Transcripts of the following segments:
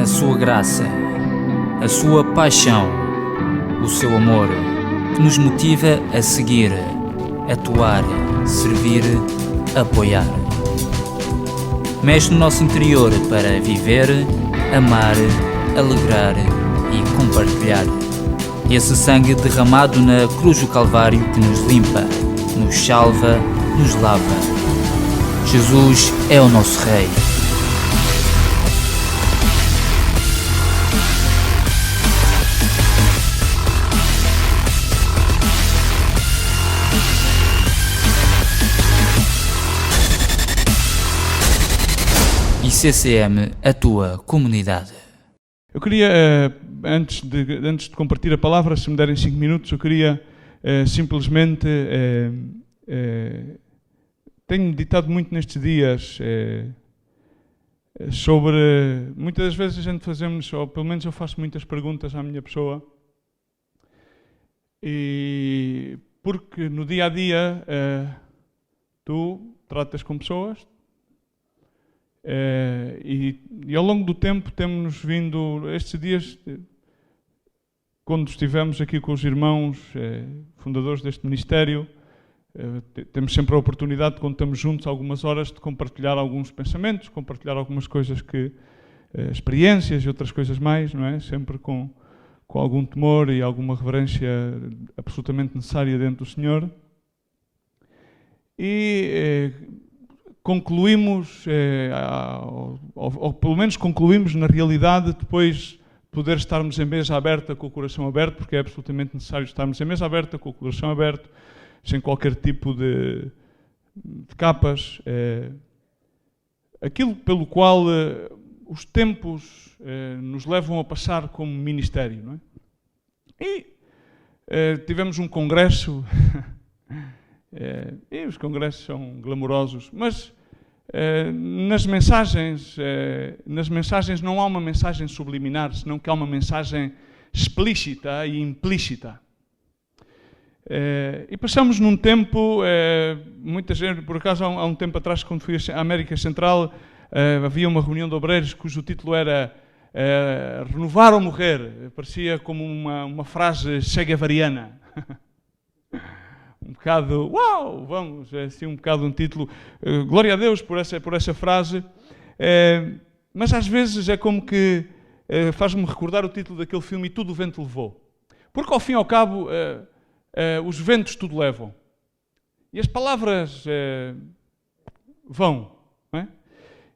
a sua graça, a sua paixão, o seu amor, que nos motiva a seguir, atuar, servir, apoiar. Mexe no nosso interior para viver, amar, alegrar e compartilhar. Esse sangue derramado na cruz do Calvário que nos limpa, nos salva, nos lava. Jesus é o nosso Rei. ICCM, a tua comunidade. Eu queria, antes de compartilhar a palavra, se me derem 5 minutos, eu queria simplesmente... tenho meditado muito nestes dias sobre... Muitas das vezes a gente fazemos, ou pelo menos eu faço muitas perguntas à minha pessoa, e porque no dia a dia tu tratas com pessoas, e ao longo do tempo temos vindo, estes dias, quando estivemos aqui com os irmãos fundadores deste ministério, temos sempre a oportunidade, quando estamos juntos algumas horas, de compartilhar alguns pensamentos, compartilhar algumas coisas experiências e outras coisas mais, não é? Sempre com algum temor e alguma reverência absolutamente necessária dentro do Senhor. E concluímos, ou pelo menos concluímos na realidade, depois de poder estarmos em mesa aberta com o coração aberto, porque é absolutamente necessário estarmos em mesa aberta com o coração aberto, sem qualquer tipo de capas, aquilo pelo qual os tempos nos levam a passar como ministério, não é? E tivemos um congresso, e os congressos são glamourosos, mas nas mensagens não há uma mensagem subliminar, senão que há uma mensagem explícita e implícita. E passamos num tempo, muita gente, por acaso há um tempo atrás, quando fui à América Central, havia uma reunião de obreiros cujo título era Renovar ou Morrer. Parecia como uma frase che-guevariana. Um bocado, uau, vamos, assim um bocado um título, glória a Deus por essa frase, mas às vezes é como que faz-me recordar o título daquele filme E Tudo o Vento Levou. Porque ao fim e ao cabo, os ventos tudo levam. E as palavras vão. Não é?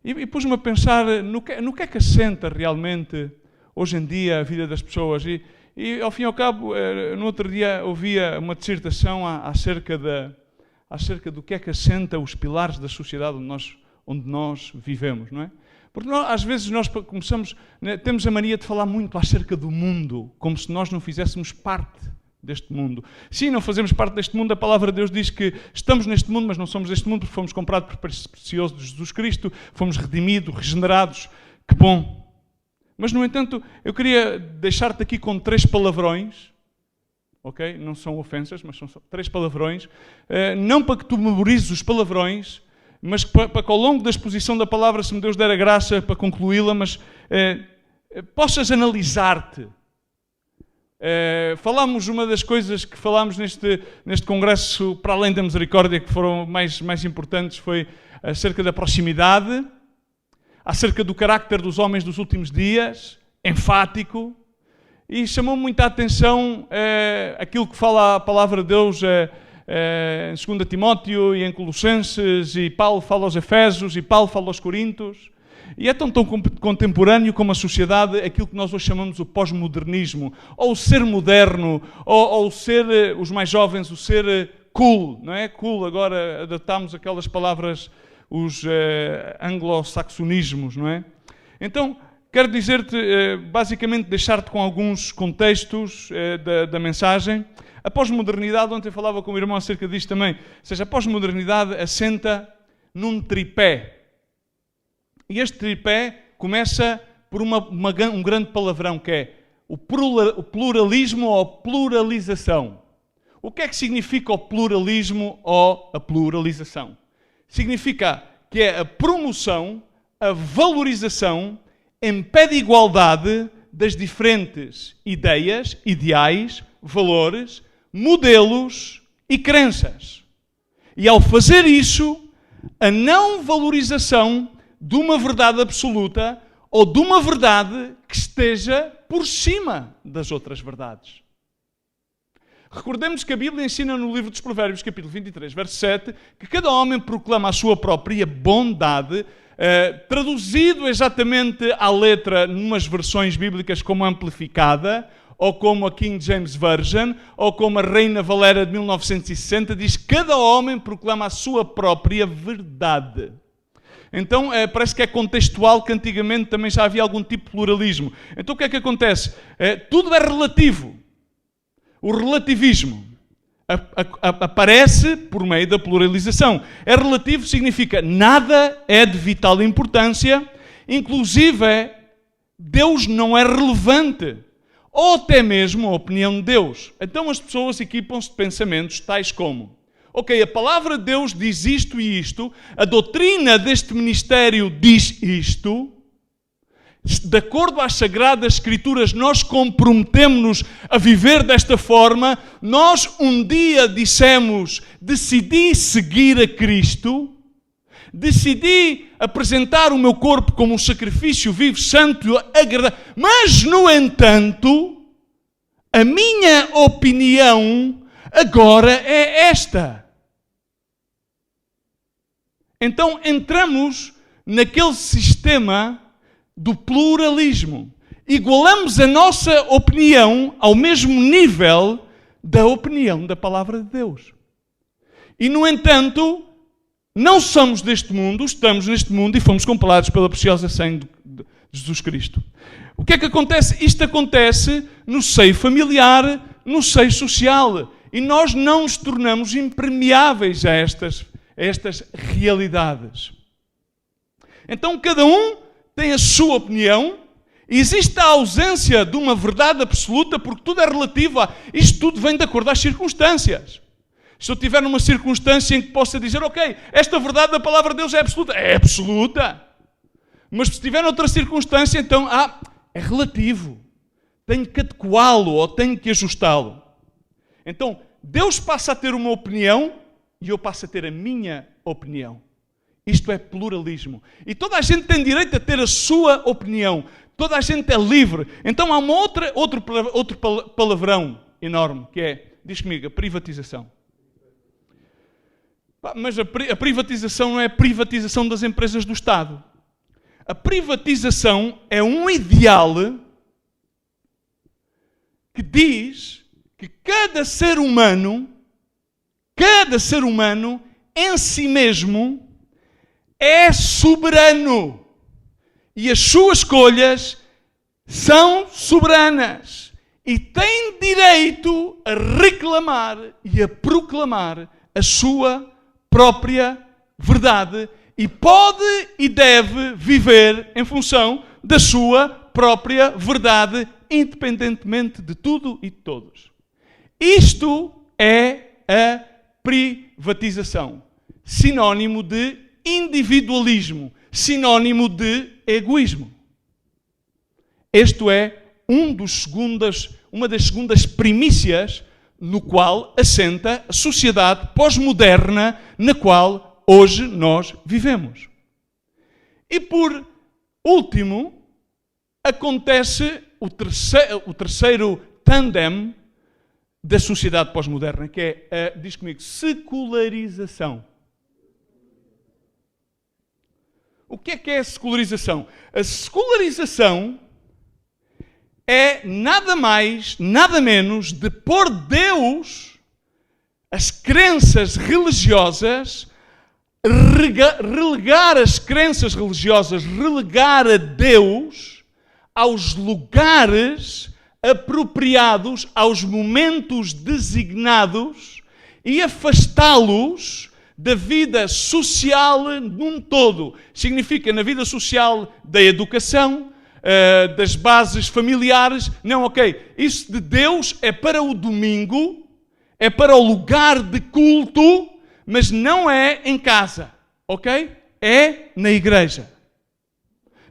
E pus-me a pensar no que é que assenta realmente, hoje em dia, a vida das pessoas. E ao fim e ao cabo, no outro dia, ouvia uma dissertação acerca do que é que assenta os pilares da sociedade onde nós vivemos, não é? Porque às vezes nós temos a mania de falar muito acerca do mundo, como se nós não fizéssemos parte deste mundo. Sim, não fazemos parte deste mundo, a palavra de Deus diz que estamos neste mundo, mas não somos deste mundo, porque fomos comprados por preço precioso de Jesus Cristo, fomos redimidos, regenerados, que bom! Mas, no entanto, eu queria deixar-te aqui com 3 palavrões, ok? Não são ofensas, mas são 3 palavrões, não para que tu memorizes os palavrões, mas para que ao longo da exposição da palavra, se me Deus der a graça para concluí-la, mas possas analisar-te. Falámos, uma das coisas que falámos neste congresso, para além da misericórdia, que foram mais importantes, foi acerca da proximidade, acerca do carácter dos homens dos últimos dias, enfático, e chamou muita atenção aquilo que fala a palavra de Deus em 2 Timóteo e em Colossenses, e Paulo fala aos Efésios, e Paulo fala aos Coríntios, e é tão contemporâneo como a sociedade, aquilo que nós hoje chamamos o pós-modernismo, ou o ser moderno, ou o ser, os mais jovens, o ser cool, não é? Cool, agora adaptamos aquelas palavras, os anglo-saxonismos, não é? Então, quero dizer-te, basicamente, deixar-te com alguns contextos da mensagem. A pós-modernidade, ontem falava com o irmão acerca disto também, ou seja, a pós-modernidade assenta num tripé. E este tripé começa por um grande palavrão, que é o pluralismo ou pluralização. O que é que significa o pluralismo ou a pluralização? Significa que é a promoção, a valorização impede a igualdade das diferentes ideias, ideais, valores, modelos e crenças. E ao fazer isso, a não valorização de uma verdade absoluta ou de uma verdade que esteja por cima das outras verdades. Recordemos que a Bíblia ensina no livro dos Provérbios, capítulo 23, verso 7, que cada homem proclama a sua própria bondade, traduzido exatamente à letra numas versões bíblicas como amplificada, ou como a King James Version, ou como a Reina Valera de 1960, diz que cada homem proclama a sua própria verdade. Então, parece que é contextual, que antigamente também já havia algum tipo de pluralismo. Então, o que é que acontece? Tudo é relativo. O relativismo aparece por meio da pluralização. É relativo significa nada é de vital importância, inclusive Deus não é relevante, ou até mesmo a opinião de Deus. Então as pessoas equipam-se de pensamentos tais como: ok, a palavra de Deus diz isto e isto, a doutrina deste ministério diz isto, de acordo às Sagradas Escrituras, nós comprometemos-nos a viver desta forma. Nós um dia dissemos, decidi seguir a Cristo, decidi apresentar o meu corpo como um sacrifício vivo, santo, agradável. Mas, no entanto, a minha opinião agora é esta. Então entramos naquele sistema do pluralismo. Igualamos a nossa opinião ao mesmo nível da opinião da palavra de Deus. E, no entanto, não somos deste mundo, estamos neste mundo e fomos comprados pela preciosa sangue de Jesus Cristo. O que é que acontece? Isto acontece no seio familiar, no seio social. E nós não nos tornamos impermeáveis a estas realidades. Então, cada um tem a sua opinião, e existe a ausência de uma verdade absoluta, porque tudo é relativo isto tudo vem de acordo às circunstâncias. Se eu tiver numa circunstância em que possa dizer, ok, esta verdade da palavra de Deus é absoluta. Mas se estiver noutra circunstância, então, é relativo. Tenho que adequá-lo ou tenho que ajustá-lo. Então, Deus passa a ter uma opinião e eu passo a ter a minha opinião. Isto é pluralismo. E toda a gente tem direito a ter a sua opinião. Toda a gente é livre. Então há outro palavrão enorme, que é, diz comigo, a privatização. Mas a privatização não é a privatização das empresas do Estado. A privatização é um ideal que diz que cada ser humano em si mesmo é soberano e as suas escolhas são soberanas e tem direito a reclamar e a proclamar a sua própria verdade e pode e deve viver em função da sua própria verdade, independentemente de tudo e de todos. Isto é a privatização, sinónimo de individualismo, sinónimo de egoísmo. Este é uma das segundas primícias no qual assenta a sociedade pós-moderna na qual hoje nós vivemos. E por último, acontece o terceiro tandem da sociedade pós-moderna, que é, diz comigo, secularização. O que é a secularização? A secularização é nada mais, nada menos de pôr Deus, as crenças religiosas, relegar as crenças religiosas, relegar a Deus aos lugares apropriados, aos momentos designados e afastá-los da vida social num todo. Significa na vida social da educação, das bases familiares. Não, ok, isso de Deus é para o domingo, é para o lugar de culto, mas não é em casa, ok? É na igreja.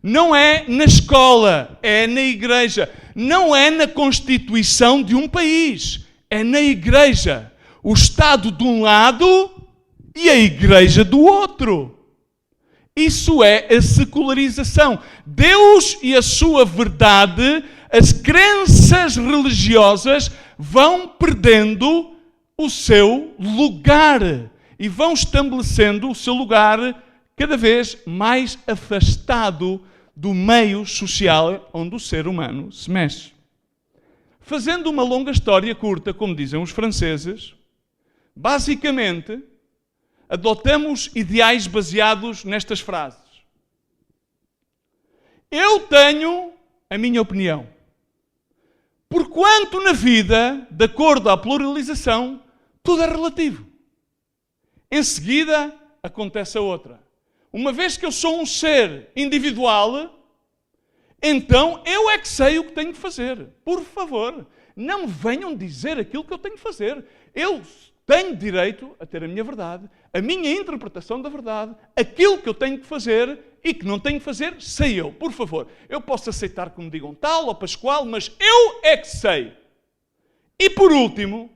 Não é na escola, é na igreja. Não é na constituição de um país, é na igreja. O Estado de um lado e a igreja do outro. Isso é a secularização. Deus e a sua verdade, as crenças religiosas vão perdendo o seu lugar e vão estabelecendo o seu lugar cada vez mais afastado do meio social onde o ser humano se mexe. Fazendo uma longa história curta, como dizem os franceses, basicamente adotamos ideais baseados nestas frases. Eu tenho a minha opinião. Porquanto na vida, de acordo à pluralização, tudo é relativo. Em seguida, acontece a outra. Uma vez que eu sou um ser individual, então eu é que sei o que tenho de fazer. Por favor, não me venham dizer aquilo que eu tenho de fazer. Eu tenho direito a ter a minha verdade, a minha interpretação da verdade, aquilo que eu tenho de fazer e que não tenho de fazer, sei eu. Por favor, eu posso aceitar que me digam tal ou pascual, mas eu é que sei. E por último,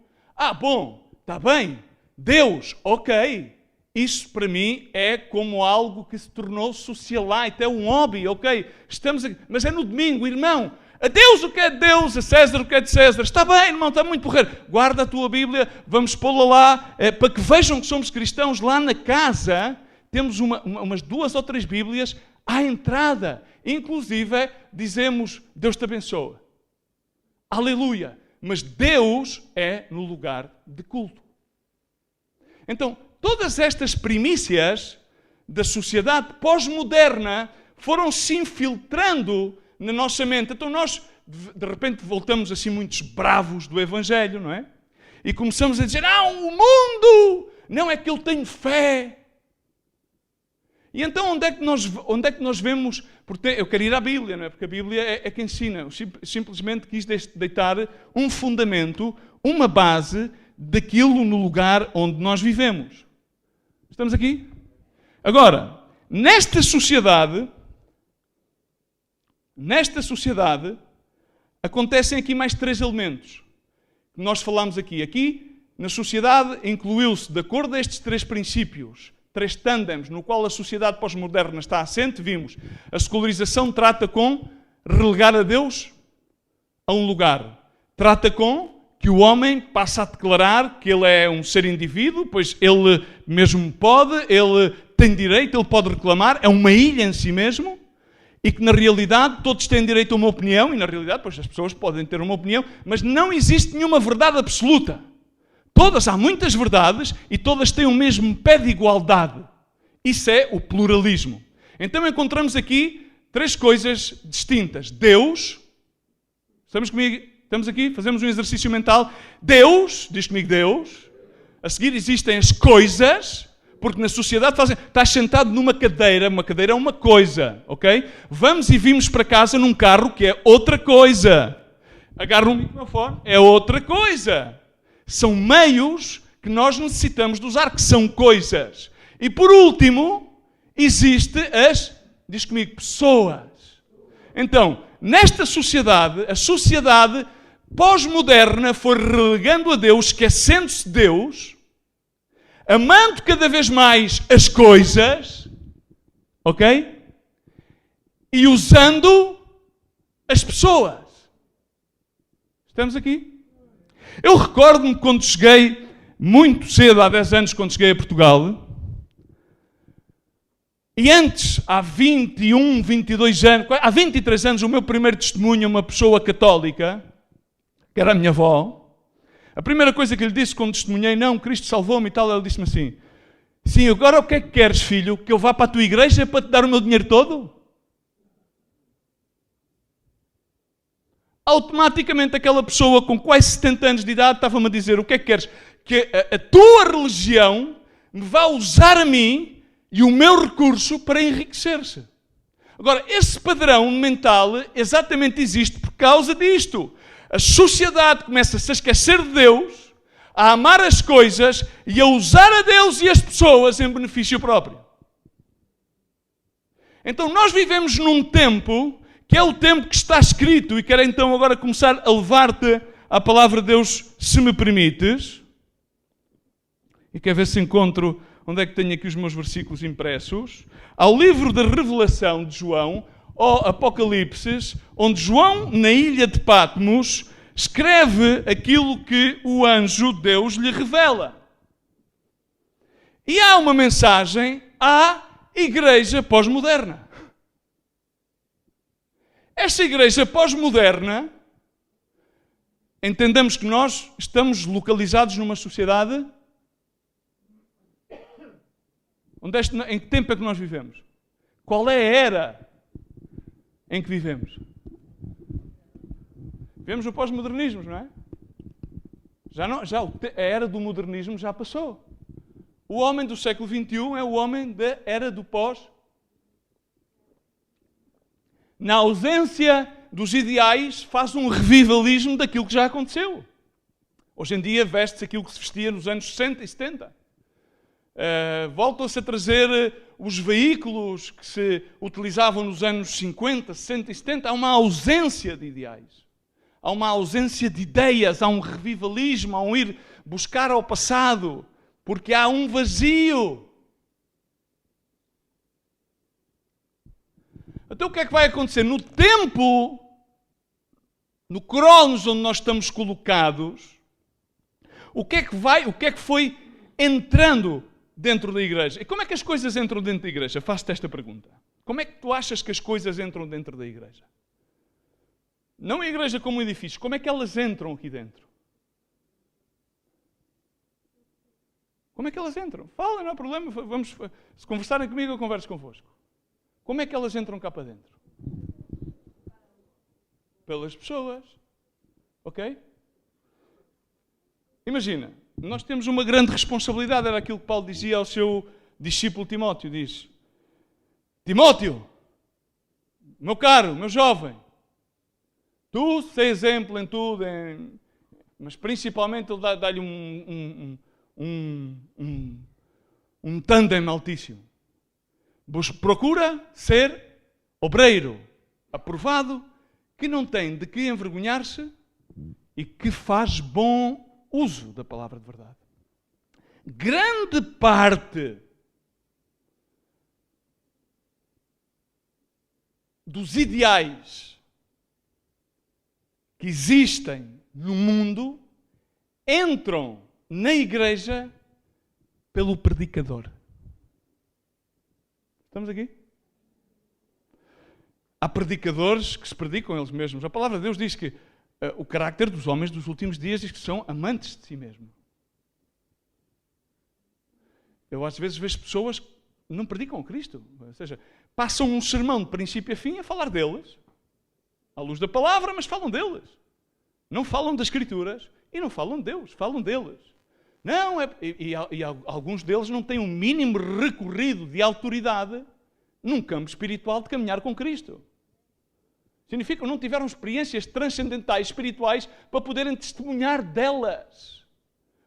está bem, Deus, ok. Isso para mim é como algo que se tornou socialite, é um hobby, ok? Estamos aqui, mas é no domingo, irmão. A Deus o que é de Deus, a César o que é de César. Está bem, irmão, está muito porreiro. Guarda a tua Bíblia, vamos pô-la lá, para que vejam que somos cristãos. Lá na casa temos umas 2 ou 3 Bíblias à entrada. Inclusive, dizemos, Deus te abençoa. Aleluia. Mas Deus é no lugar de culto. Então, todas estas primícias da sociedade pós-moderna foram se infiltrando na nossa mente. Então nós, de repente, voltamos assim muitos bravos do Evangelho, não é? E começamos a dizer, o mundo não é que eu tenho fé. E então onde é que nós vemos, porque eu quero ir à Bíblia, não é? Porque a Bíblia é que ensina. Eu simplesmente quis deitar um fundamento, uma base daquilo no lugar onde nós vivemos. Estamos aqui? Agora, nesta sociedade, acontecem aqui mais 3 elementos que nós falamos aqui. Aqui, na sociedade, incluiu-se, de acordo a estes 3 princípios, 3 tândems, no qual a sociedade pós-moderna está assente, vimos, a secularização trata com relegar a Deus a um lugar. Trata com que o homem passa a declarar que ele é um ser indivíduo, pois ele mesmo pode, ele tem direito, ele pode reclamar, é uma ilha em si mesmo, e que na realidade todos têm direito a uma opinião, e na realidade pois, as pessoas podem ter uma opinião, mas não existe nenhuma verdade absoluta. Há muitas verdades e todas têm o mesmo pé de igualdade. Isso é o pluralismo. Então encontramos aqui 3 coisas distintas. Deus, estamos comigo? Estamos aqui, fazemos um exercício mental. Deus, diz comigo Deus. A seguir existem as coisas, porque na sociedade estás sentado numa cadeira é uma coisa, ok? Vamos e vimos para casa num carro que é outra coisa. Agarra um microfone, é outra coisa. São meios que nós necessitamos de usar, que são coisas. E por último, existe diz comigo, pessoas. Então, nesta sociedade, a sociedade pós-moderna foi relegando a Deus, esquecendo-se de Deus, amando cada vez mais as coisas, ok? E usando as pessoas. Estamos aqui? Eu recordo-me quando cheguei, muito cedo, há 10 anos, quando cheguei a Portugal, e antes, há 21, 22 anos, há 23 anos, o meu primeiro testemunho a uma pessoa católica, que era a minha avó, a primeira coisa que lhe disse quando testemunhei, Cristo salvou-me e tal, ela disse-me assim, sim, agora o que é que queres, filho? Que eu vá para a tua igreja para te dar o meu dinheiro todo? Automaticamente aquela pessoa com quase 70 anos de idade estava-me a dizer, o que é que queres? Que a tua religião me vá usar a mim e o meu recurso para enriquecer-se. Agora, esse padrão mental exatamente existe por causa disto. A sociedade começa-se a esquecer de Deus, a amar as coisas e a usar a Deus e as pessoas em benefício próprio. Então nós vivemos num tempo que é o tempo que está escrito, e quero então agora começar a levar-te à palavra de Deus, se me permites. E quero ver se encontro onde é que tenho aqui os meus versículos impressos. Ao livro da Revelação de João, ou Apocalipse, onde João, na ilha de Patmos, escreve aquilo que o anjo Deus lhe revela. E há uma mensagem à igreja pós-moderna. Esta igreja pós-moderna, entendemos que nós estamos localizados numa sociedade. Em que tempo é que nós vivemos? Qual é a era em que vivemos? Vivemos o pós-modernismo, não é? A era do modernismo já passou. O homem do século XXI é o homem da era do pós. Na ausência dos ideais, faz um revivalismo daquilo que já aconteceu. Hoje em dia veste-se aquilo que se vestia nos anos 60 e 70. Voltam-se a trazer os veículos que se utilizavam nos anos 50, 60 e 70. Há uma ausência de ideais. Há uma ausência de ideias. Há um revivalismo, há um ir buscar ao passado. Porque há um vazio. Então o que é que vai acontecer? No tempo, no cronos onde nós estamos colocados, o que é que foi entrando dentro da igreja? E como é que as coisas entram dentro da igreja? Faço-te esta pergunta. Como é que tu achas que as coisas entram dentro da igreja? Não a igreja como um edifício. Como é que elas entram aqui dentro? Como é que elas entram? Falem, não há problema. Vamos, se conversarem comigo, eu converso convosco. Como é que elas entram cá para dentro? Pelas pessoas. Ok? Imagina, nós temos uma grande responsabilidade. Era aquilo que Paulo dizia ao seu discípulo Timóteo. Diz: Timóteo, meu caro, meu jovem, tu sei exemplo em tudo, mas principalmente ele dá-lhe um tândem altíssimo. Procura ser obreiro, aprovado, que não tem de que envergonhar-se e que faz bom uso da palavra de verdade. Grande parte dos ideais que existem no mundo entram na igreja pelo predicador. Estamos aqui? Há predicadores que se predicam eles mesmos. A palavra de Deus diz que o carácter dos homens dos últimos dias diz que são amantes de si mesmos. Eu às vezes vejo pessoas que não predicam Cristo. Ou seja, passam um sermão de princípio a fim a falar deles, à luz da palavra, mas falam deles. Não falam das Escrituras e não falam de Deus, falam deles. Não, e alguns deles não têm um mínimo recorrido de autoridade num campo espiritual de caminhar com Cristo. Significa que não tiveram experiências transcendentais, espirituais, para poderem testemunhar delas.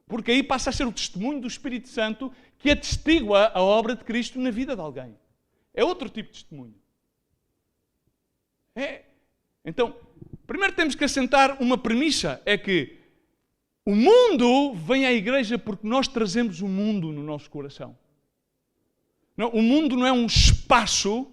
Porque aí passa a ser o testemunho do Espírito Santo que atestigua a obra de Cristo na vida de alguém. É outro tipo de testemunho. Então, primeiro temos que assentar uma premissa, é que o mundo vem à igreja porque nós trazemos o mundo no nosso coração. Não, o mundo não é um espaço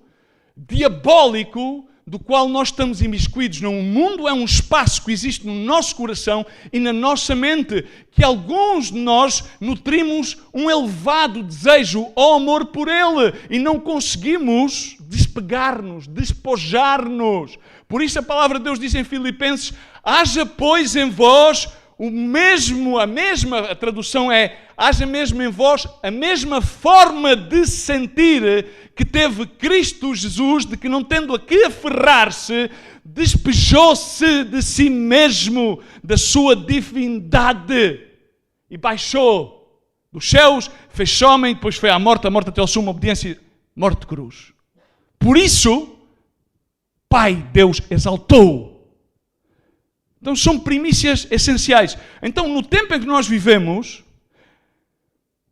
diabólico do qual nós estamos imiscuídos. Não, o mundo é um espaço que existe no nosso coração e na nossa mente, que alguns de nós nutrimos um elevado desejo ou amor por ele e não conseguimos despegar-nos, despojar-nos. Por isso a palavra de Deus diz em Filipenses: haja pois em vós a tradução é: haja mesmo em vós a mesma forma de sentir que teve Cristo Jesus, de que não tendo a que aferrar-se, despejou-se de si mesmo, da sua divindade, e baixou dos céus, fez homem, depois foi à morte até a suma obediência, morte de cruz. Por isso, Pai, Deus exaltou. Então são primícias essenciais. Então, no tempo em que nós vivemos,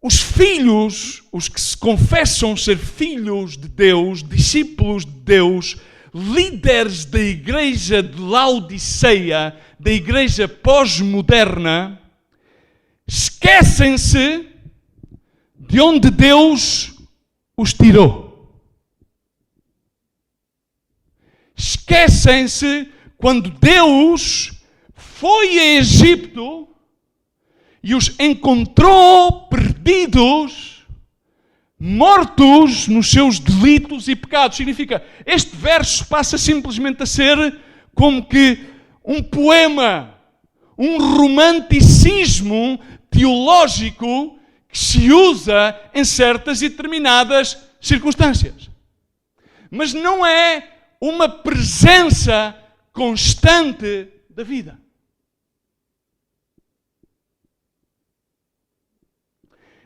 os filhos, os que se confessam ser filhos de Deus, discípulos de Deus, líderes da igreja de Laodiceia, da igreja pós-moderna, esquecem-se de onde Deus os tirou. Esquecem-se quando Deus foi a Egito e os encontrou perdidos, mortos nos seus delitos e pecados. Significa, este verso passa simplesmente a ser como que um poema, um romanticismo teológico que se usa em certas e determinadas circunstâncias. Mas não é uma presença constante da vida.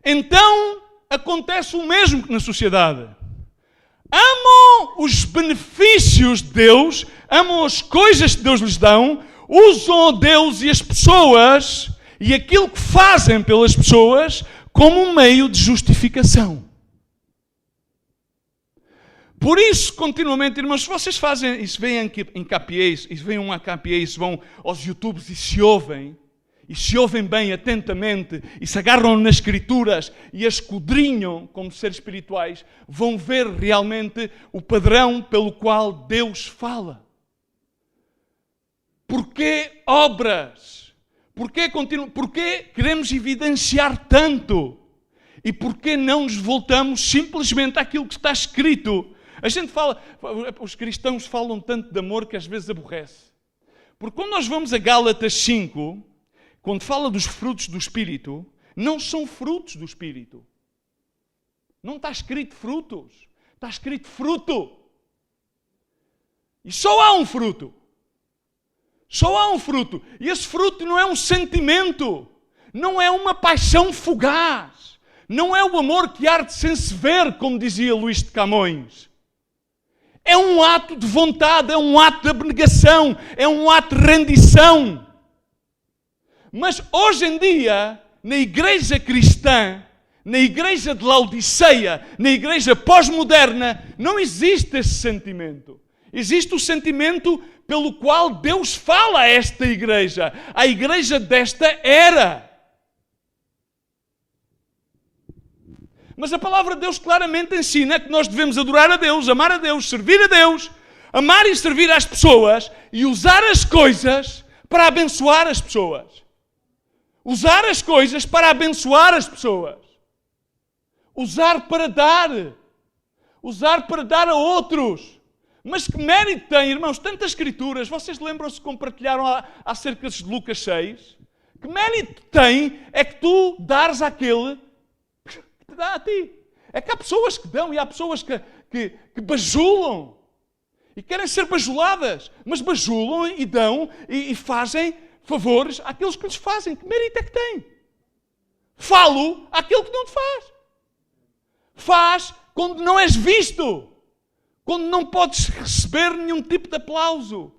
Então, acontece o mesmo que na sociedade. Amam os benefícios de Deus, amam as coisas que Deus lhes dão, usam a Deus e as pessoas e aquilo que fazem pelas pessoas como um meio de justificação. Por isso, continuamente, irmãos, se vocês fazem, e se vêm em KPAs, e se vêm um KPA, e se vão aos YouTubes e se ouvem bem atentamente, e se agarram nas Escrituras e as esquadrinham como seres espirituais, vão ver realmente o padrão pelo qual Deus fala. Porquê obras? Porquê queremos evidenciar tanto? E porquê não nos voltamos simplesmente àquilo que está escrito? A gente fala, os cristãos falam tanto de amor que às vezes aborrece. Porque quando nós vamos a Gálatas 5, quando fala dos frutos do Espírito, não são frutos do Espírito. Não está escrito frutos. Está escrito fruto. E só há um fruto. Só há um fruto. E esse fruto não é um sentimento. Não é uma paixão fugaz. Não é o amor que arde sem se ver, como dizia Luís de Camões. É um ato de vontade, é um ato de abnegação, é um ato de rendição. Mas hoje em dia, na igreja cristã, na igreja de Laodiceia, na igreja pós-moderna, não existe esse sentimento. Existe o sentimento pelo qual Deus fala a esta igreja, a igreja desta era. Mas a palavra de Deus claramente ensina que nós devemos adorar a Deus, amar a Deus, servir a Deus, amar e servir às pessoas e usar as coisas para abençoar as pessoas. Usar as coisas para abençoar as pessoas. Usar para dar. Usar para dar a outros. Mas que mérito tem, irmãos, tantas escrituras. Vocês lembram-se como partilharam acerca de Lucas 6? Que mérito tem é que tu dares àquele que te dá a ti. É que há pessoas que dão e há pessoas que bajulam. E querem ser bajuladas. Mas bajulam e dão e fazem favores àqueles que lhes fazem. Que mérito é que tem? Falo àquele que não te faz. Faz quando não és visto. Quando não podes receber nenhum tipo de aplauso.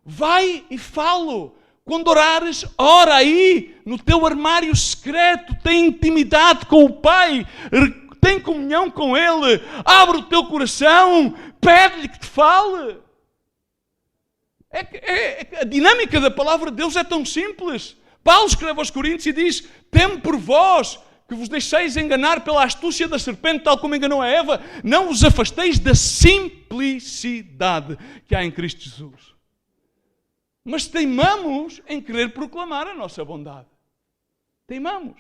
Vai e falo. Quando orares, ora aí no teu armário secreto. Tem intimidade com o Pai. Tem comunhão com Ele. Abre o teu coração. Pede-lhe que te fale. A dinâmica da palavra de Deus é tão simples. Paulo escreve aos Coríntios e diz: temo por vós que vos deixeis enganar pela astúcia da serpente, tal como enganou a Eva. Não vos afasteis da simplicidade que há em Cristo Jesus. Mas teimamos em querer proclamar a nossa bondade. Teimamos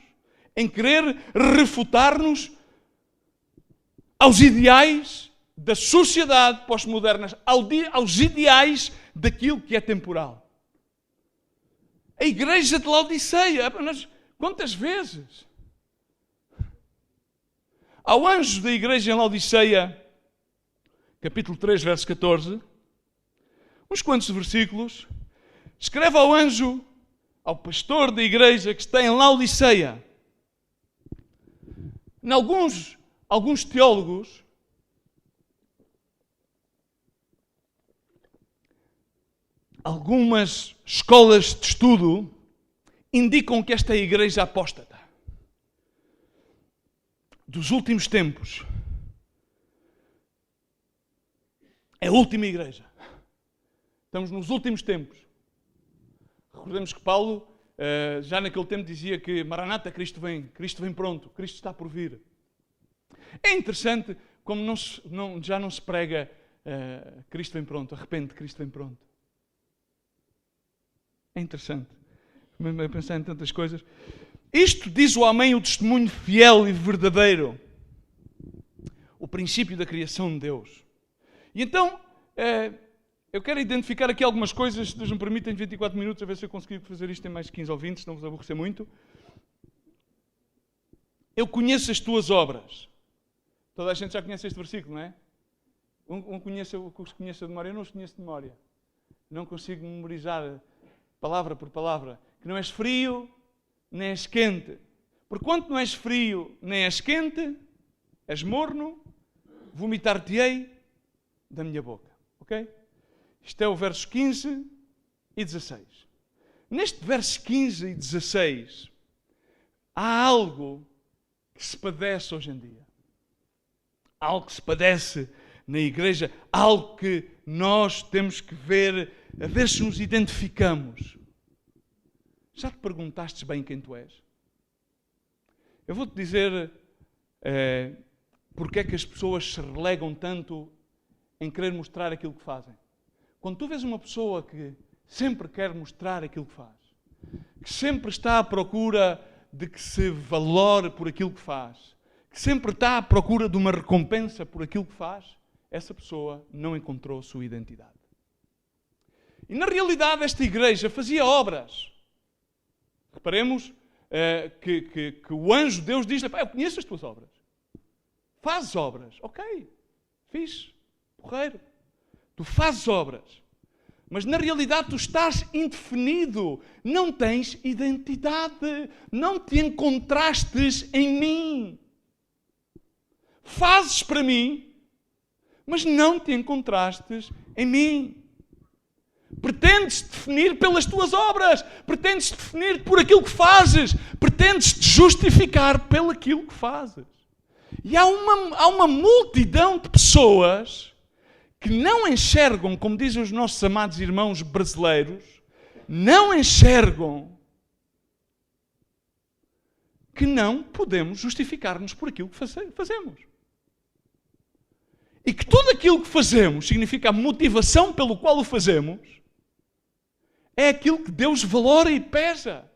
em querer refutar-nos aos ideais da sociedade pós-moderna, aos ideais daquilo que é temporal. A igreja de Laodiceia, quantas vezes? Ao anjo da igreja em Laodiceia, capítulo 3, verso 14, uns quantos versículos, escreve ao anjo, ao pastor da igreja que está em Laodiceia. Em alguns teólogos, algumas escolas de estudo indicam que esta é a igreja apóstata. dos últimos tempos. É a última igreja. Estamos nos últimos tempos. Recordemos que Paulo, já naquele tempo, dizia que Maranata, Cristo vem pronto, Cristo está por vir. É interessante como já não se prega Cristo vem pronto, arrepende, Cristo vem pronto. É interessante. A pensar em tantas coisas. Isto diz o amém, o testemunho fiel e verdadeiro. O princípio da criação de Deus. E então, eu quero identificar aqui algumas coisas, se Deus me permite, em 24 minutos, a ver se eu consigo fazer isto em mais 15 ou 20, se não vos aborrecer muito. Eu conheço as tuas obras. Toda a gente já conhece este versículo, não é? Um conhece, eu os conheço de memória, eu não os conheço de memória. Não consigo memorizar palavra por palavra. Que não és frio, nem és quente. Porquanto não és frio, nem és quente, és morno, vomitar-te-ei da minha boca. Ok? Isto é o verso 15 e 16. Neste verso 15 e 16, há algo que se padece hoje em dia. Algo que se padece na igreja, algo que nós temos que ver, a ver se nos identificamos. Já te perguntaste bem quem tu és? Eu vou-te dizer porque é que as pessoas se relegam tanto em querer mostrar aquilo que fazem. Quando tu vês uma pessoa que sempre quer mostrar aquilo que faz, que sempre está à procura de que se valore por aquilo que faz, que sempre está à procura de uma recompensa por aquilo que faz, essa pessoa não encontrou a sua identidade. E na realidade esta igreja fazia obras. Reparemos que o anjo de Deus diz-lhe: eu conheço as tuas obras. Fazes obras. Ok, fixe, porreiro. Tu fazes obras. Mas na realidade tu estás indefinido. Não tens identidade. Não te encontrastes em mim. Fazes para mim, mas não te encontrastes em mim. Pretendes-te definir pelas tuas obras. Pretendes-te definir por aquilo que fazes. Pretendes-te justificar pelo aquilo que fazes. E há uma multidão de pessoas que não enxergam, como dizem os nossos amados irmãos brasileiros, não enxergam que não podemos justificar-nos por aquilo que fazemos. E que tudo aquilo que fazemos significa a motivação pelo qual o fazemos, é aquilo que Deus valora e pesa.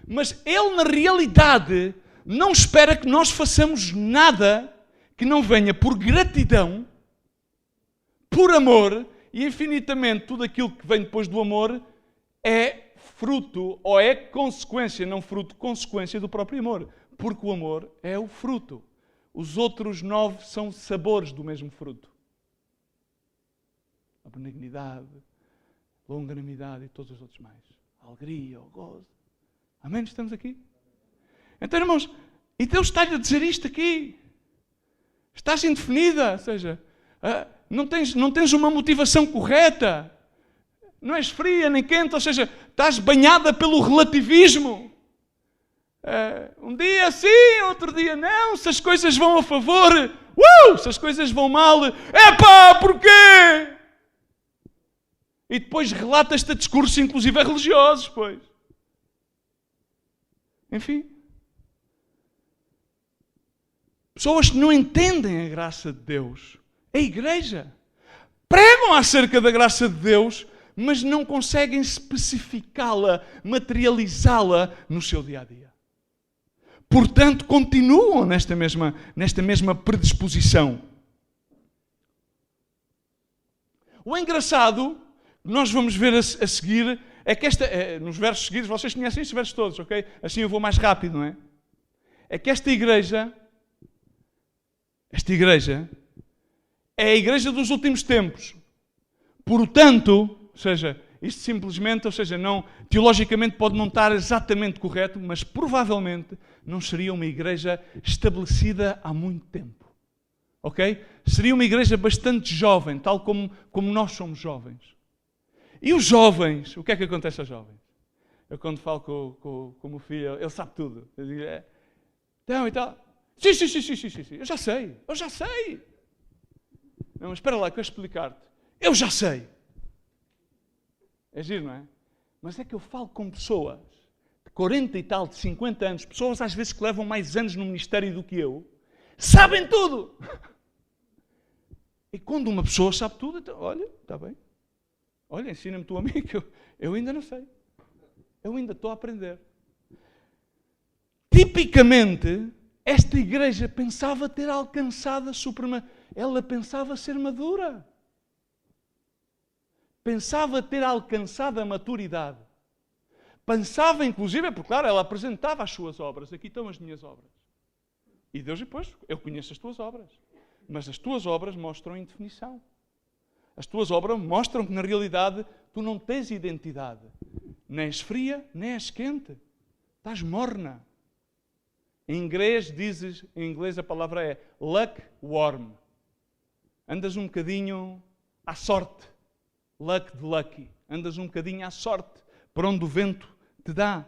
Mas Ele, na realidade, não espera que nós façamos nada que não venha por gratidão, por amor, e infinitamente tudo aquilo que vem depois do amor é fruto, ou é consequência, não fruto, consequência do próprio amor. Porque o amor é o fruto. Os outros 9 são sabores do mesmo fruto. A benignidade, longanimidade e todos os outros mais. A alegria, o gozo. Amém? Estamos aqui? Então, irmãos, e Deus está-lhe a dizer isto aqui. Estás indefinida, ou seja, não tens uma motivação correta. Não és fria nem quente, ou seja, estás banhada pelo relativismo. Um dia sim, outro dia não. Se as coisas vão a favor, se as coisas vão mal, porquê? E depois relatas-te a discursos, inclusive a religiosos, pois. Enfim. Pessoas que não entendem a graça de Deus. A igreja. Pregam acerca da graça de Deus, mas não conseguem especificá-la, materializá-la no seu dia-a-dia. Portanto, continuam nesta mesma predisposição. O engraçado, nós vamos ver a seguir, é que nos versos seguidos, vocês conhecem estes versos todos, ok? Assim eu vou mais rápido, não é? É que esta igreja é a igreja dos últimos tempos. Portanto, ou seja, isto simplesmente, ou seja, não, teologicamente pode não estar exatamente correto, mas provavelmente não seria uma igreja estabelecida há muito tempo. Ok? Seria uma igreja bastante jovem, tal como nós somos jovens. E os jovens, o que é que acontece aos jovens? Eu quando falo com o meu filho, ele sabe tudo. Eu digo, então e tal. Sim, eu já sei. Não, mas espera lá, quero explicar-te. Eu já sei. É giro, não é? Mas é que eu falo com pessoas de 40 e tal, de 50 anos, pessoas às vezes que levam mais anos no ministério do que eu, sabem tudo. E quando uma pessoa sabe tudo, então, olha, está bem. Olha, ensina-me tu a mim, que eu ainda não sei. Eu ainda estou a aprender. Tipicamente, esta igreja pensava ter alcançado a suprema... Ela pensava ser madura. Pensava ter alcançado a maturidade. Pensava, inclusive, porque claro, ela apresentava as suas obras. Aqui estão as minhas obras. E Deus depois, eu conheço as tuas obras. Mas as tuas obras mostram indefinição. As tuas obras mostram que, na realidade, tu não tens identidade. Nem és fria, nem és quente. Estás morna. Em inglês a palavra é lukewarm. Andas um bocadinho à sorte. Luck de lucky. Andas um bocadinho à sorte. Para onde o vento te dá.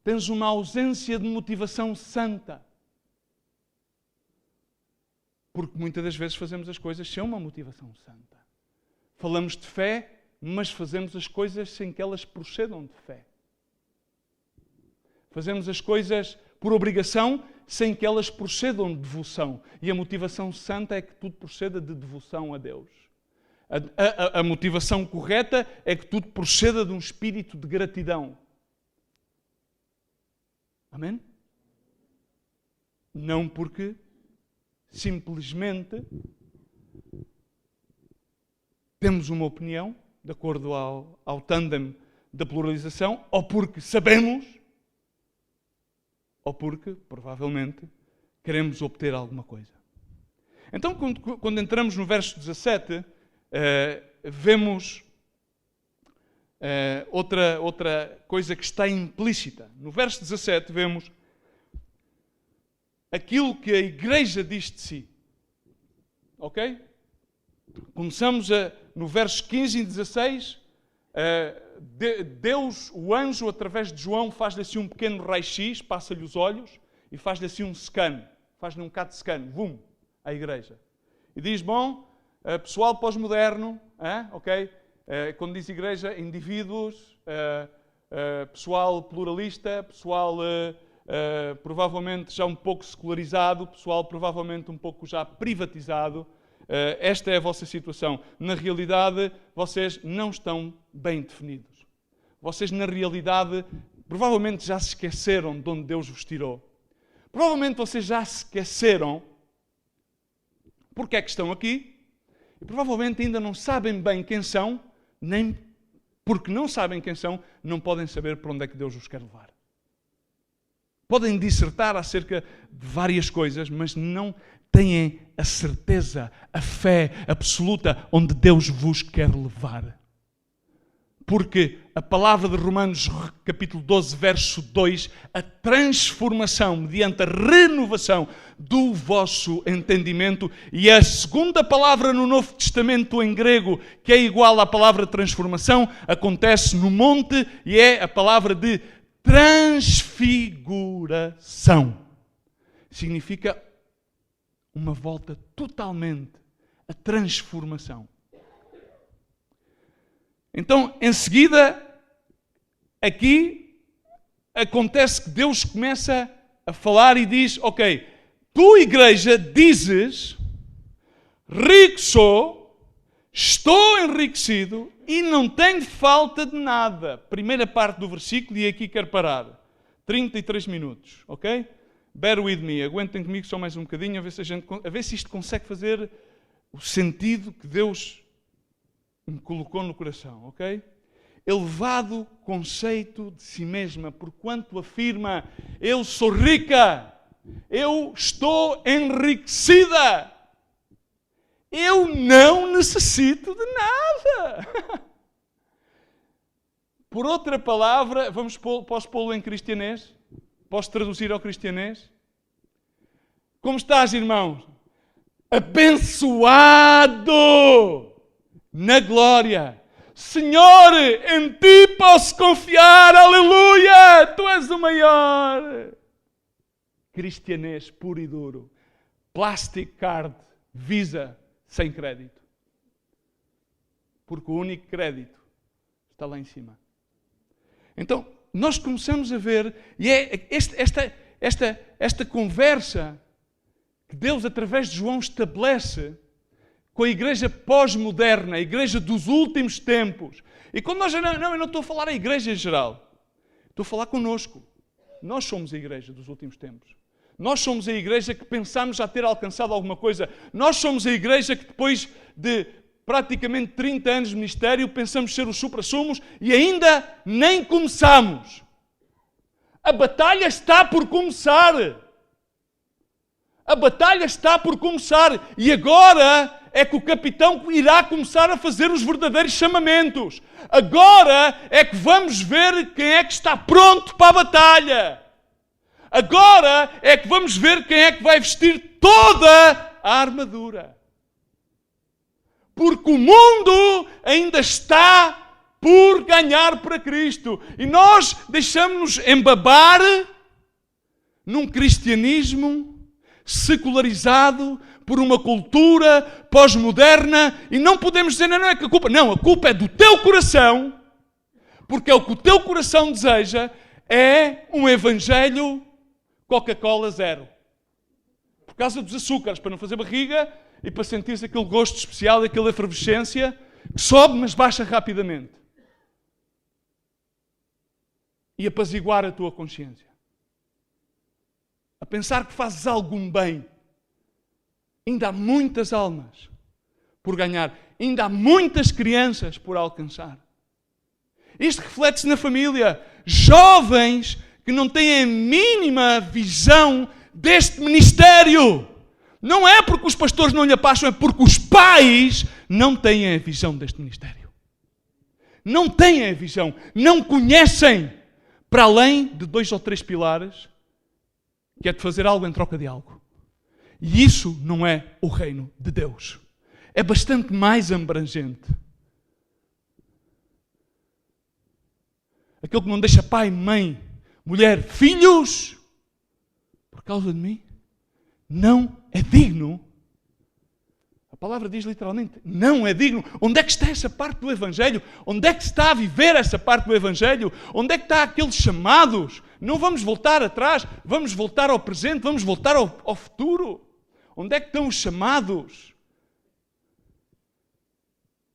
Tens uma ausência de motivação santa. Porque muitas das vezes fazemos as coisas sem uma motivação santa. Falamos de fé, mas fazemos as coisas sem que elas procedam de fé. Fazemos as coisas por obrigação, sem que elas procedam de devoção. E a motivação santa é que tudo proceda de devoção a Deus. A motivação correta é que tudo proceda de um espírito de gratidão. Amém? Não porque simplesmente temos uma opinião, de acordo ao tândem da pluralização, ou porque sabemos, ou porque, provavelmente, queremos obter alguma coisa. Então, quando entramos no verso 17, vemos outra coisa que está implícita. No verso 17 vemos aquilo que a igreja diz de si. Ok? Começamos no verso 15 e 16. Deus, o anjo, através de João, faz-lhe assim um pequeno raio-x, passa-lhe os olhos e faz-lhe assim um scan. Faz-lhe um CAT scan. Vum! À igreja. E diz, pessoal pós-moderno, ok? Quando diz igreja, indivíduos, pessoal pluralista, pessoal provavelmente já um pouco secularizado, pessoal provavelmente um pouco já privatizado. Esta é a vossa situação. Na realidade, vocês não estão bem definidos. Vocês, na realidade, provavelmente já se esqueceram de onde Deus vos tirou. Provavelmente vocês já se esqueceram porque é que estão aqui. E provavelmente ainda não sabem bem quem são, nem porque não sabem quem são, não podem saber para onde é que Deus os quer levar. Podem dissertar acerca de várias coisas, mas não têm a certeza, a fé absoluta onde Deus vos quer levar. Porque a palavra de Romanos, capítulo 12, verso 2, a transformação mediante a renovação do vosso entendimento, e a segunda palavra no Novo Testamento em grego, que é igual à palavra transformação, acontece no monte e é a palavra de transfiguração. Significa uma volta totalmente a transformação. Então, em seguida, aqui acontece que Deus começa a falar e diz, ok, tu, igreja, dizes, rico sou, estou enriquecido e não tenho falta de nada. Primeira parte do versículo, e aqui quero parar. 33 minutos, ok? Bear with me, aguentem comigo só mais um bocadinho, a ver se isto consegue fazer o sentido que Deus me colocou no coração, ok? Elevado conceito de si mesma, porquanto afirma, eu sou rica, eu estou enriquecida, eu não necessito de nada. Por outra palavra, posso pô-lo em cristianês? Posso traduzir ao cristianês? Como estás, irmãos? Abençoado na glória, Senhor, em ti posso confiar, aleluia, tu és o maior. Cristianês puro e duro. Plastic card, Visa, sem crédito. Porque o único crédito está lá em cima. Então, nós começamos a ver, e é esta conversa que Deus, através de João, estabelece com a igreja pós-moderna, a igreja dos últimos tempos. E quando nós... Não, eu não estou a falar a igreja em geral. Estou a falar connosco. Nós somos a igreja dos últimos tempos. Nós somos a igreja que pensamos já ter alcançado alguma coisa. Nós somos a igreja que depois de praticamente 30 anos de ministério pensamos ser os supra-sumos e ainda nem começamos. A batalha está por começar. A batalha está por começar. E agora é que o capitão irá começar a fazer os verdadeiros chamamentos. Agora é que vamos ver quem é que está pronto para a batalha. Agora é que vamos ver quem é que vai vestir toda a armadura. Porque o mundo ainda está por ganhar para Cristo. E nós deixamos-nos embabar num cristianismo secularizado por uma cultura pós-moderna e não podemos dizer, não é que a culpa... Não, a culpa é do teu coração, porque é o que o teu coração deseja, é um evangelho Coca-Cola zero. Por causa dos açúcares, para não fazer barriga e para sentir-se aquele gosto especial, aquela efervescência que sobe, mas baixa rapidamente. E apaziguar a tua consciência. A pensar que fazes algum bem. Ainda há muitas almas por ganhar. Ainda há muitas crianças por alcançar. Isto reflete-se na família. Jovens que não têm a mínima visão deste ministério. Não é porque os pastores não lhe apacham, é porque os pais não têm a visão deste ministério. Não têm a visão. Não conhecem para além de 2 ou 3 pilares, que é de fazer algo em troca de algo. E isso não é o reino de Deus. É bastante mais abrangente. Aquele que não deixa pai, mãe, mulher, filhos, por causa de mim, não é digno. A palavra diz literalmente, não é digno. Onde é que está essa parte do Evangelho? Onde é que está a viver essa parte do Evangelho? Onde é que está aqueles chamados? Não vamos voltar atrás, vamos voltar ao presente, vamos voltar ao futuro. Onde é que estão os chamados?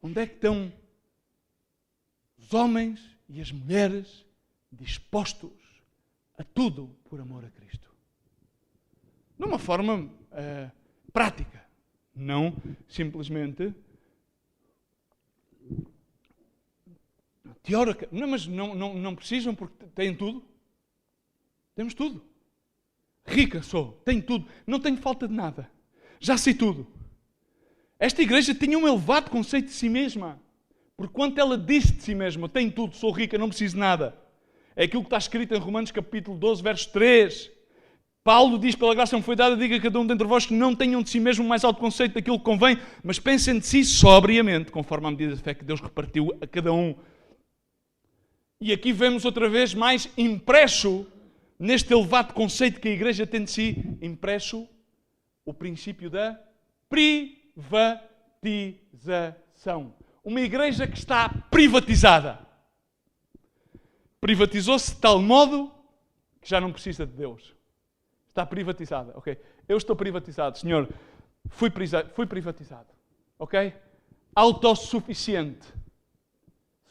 Onde é que estão os homens e as mulheres dispostos a tudo por amor a Cristo? De uma forma prática. Não simplesmente teórica. Não, mas não precisam porque têm tudo. Temos tudo. Rica sou, tenho tudo. Não tenho falta de nada. Já sei tudo. Esta igreja tinha um elevado conceito de si mesma. Por quanto ela disse de si mesma, tenho tudo, sou rica, não preciso de nada. É aquilo que está escrito em Romanos capítulo 12, verso 3. Paulo diz, pela graça me foi dada, diga a cada um dentre vós que não tenham de si mesmo o mais alto conceito daquilo que convém, mas pensem de si sobriamente, conforme a medida de fé que Deus repartiu a cada um. E aqui vemos outra vez mais impresso, neste elevado conceito que a igreja tem de si, impresso o princípio da privatização. Uma igreja que está privatizada. Privatizou-se de tal modo que já não precisa de Deus. Está privatizada, ok? Eu estou privatizado, Senhor. Fui privatizado, ok? Autossuficiente.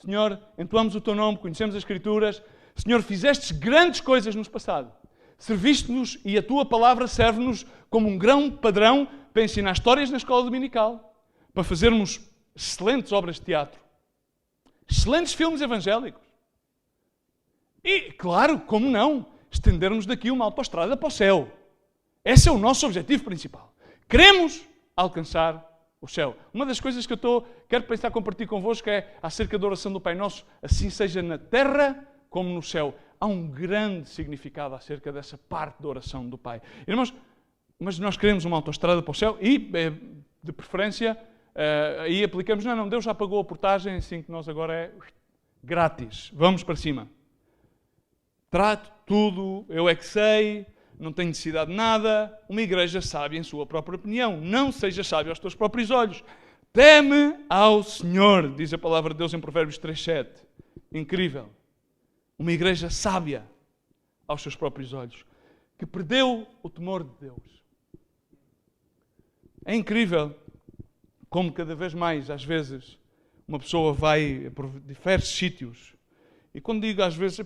Senhor, entoamos o Teu nome, conhecemos as Escrituras. Senhor, fizestes grandes coisas nos passado. Serviste-nos e a Tua palavra serve-nos como um grão padrão para ensinar histórias na escola dominical, para fazermos excelentes obras de teatro, excelentes filmes evangélicos. E, claro, como não, estendermos daqui uma autoestrada para o céu. Esse é o nosso objetivo principal. Queremos alcançar o céu. Uma das coisas que quero pensar compartilhar convosco é acerca da oração do Pai Nosso, assim seja na terra como no céu. Há um grande significado acerca dessa parte da oração do Pai. Irmãos, mas nós queremos uma autoestrada para o céu e, de preferência, aí aplicamos, não, Deus já pagou a portagem, assim que nós agora é grátis. Vamos para cima. Trato tudo, eu é que sei, não tenho necessidade de nada. Uma igreja sábia em sua própria opinião. Não sejas sábio aos teus próprios olhos. Teme ao Senhor, diz a palavra de Deus em Provérbios 3:7. Incrível. Uma igreja sábia aos seus próprios olhos, que perdeu o temor de Deus. É incrível como cada vez mais, às vezes, uma pessoa vai por diversos sítios. E quando digo às vezes,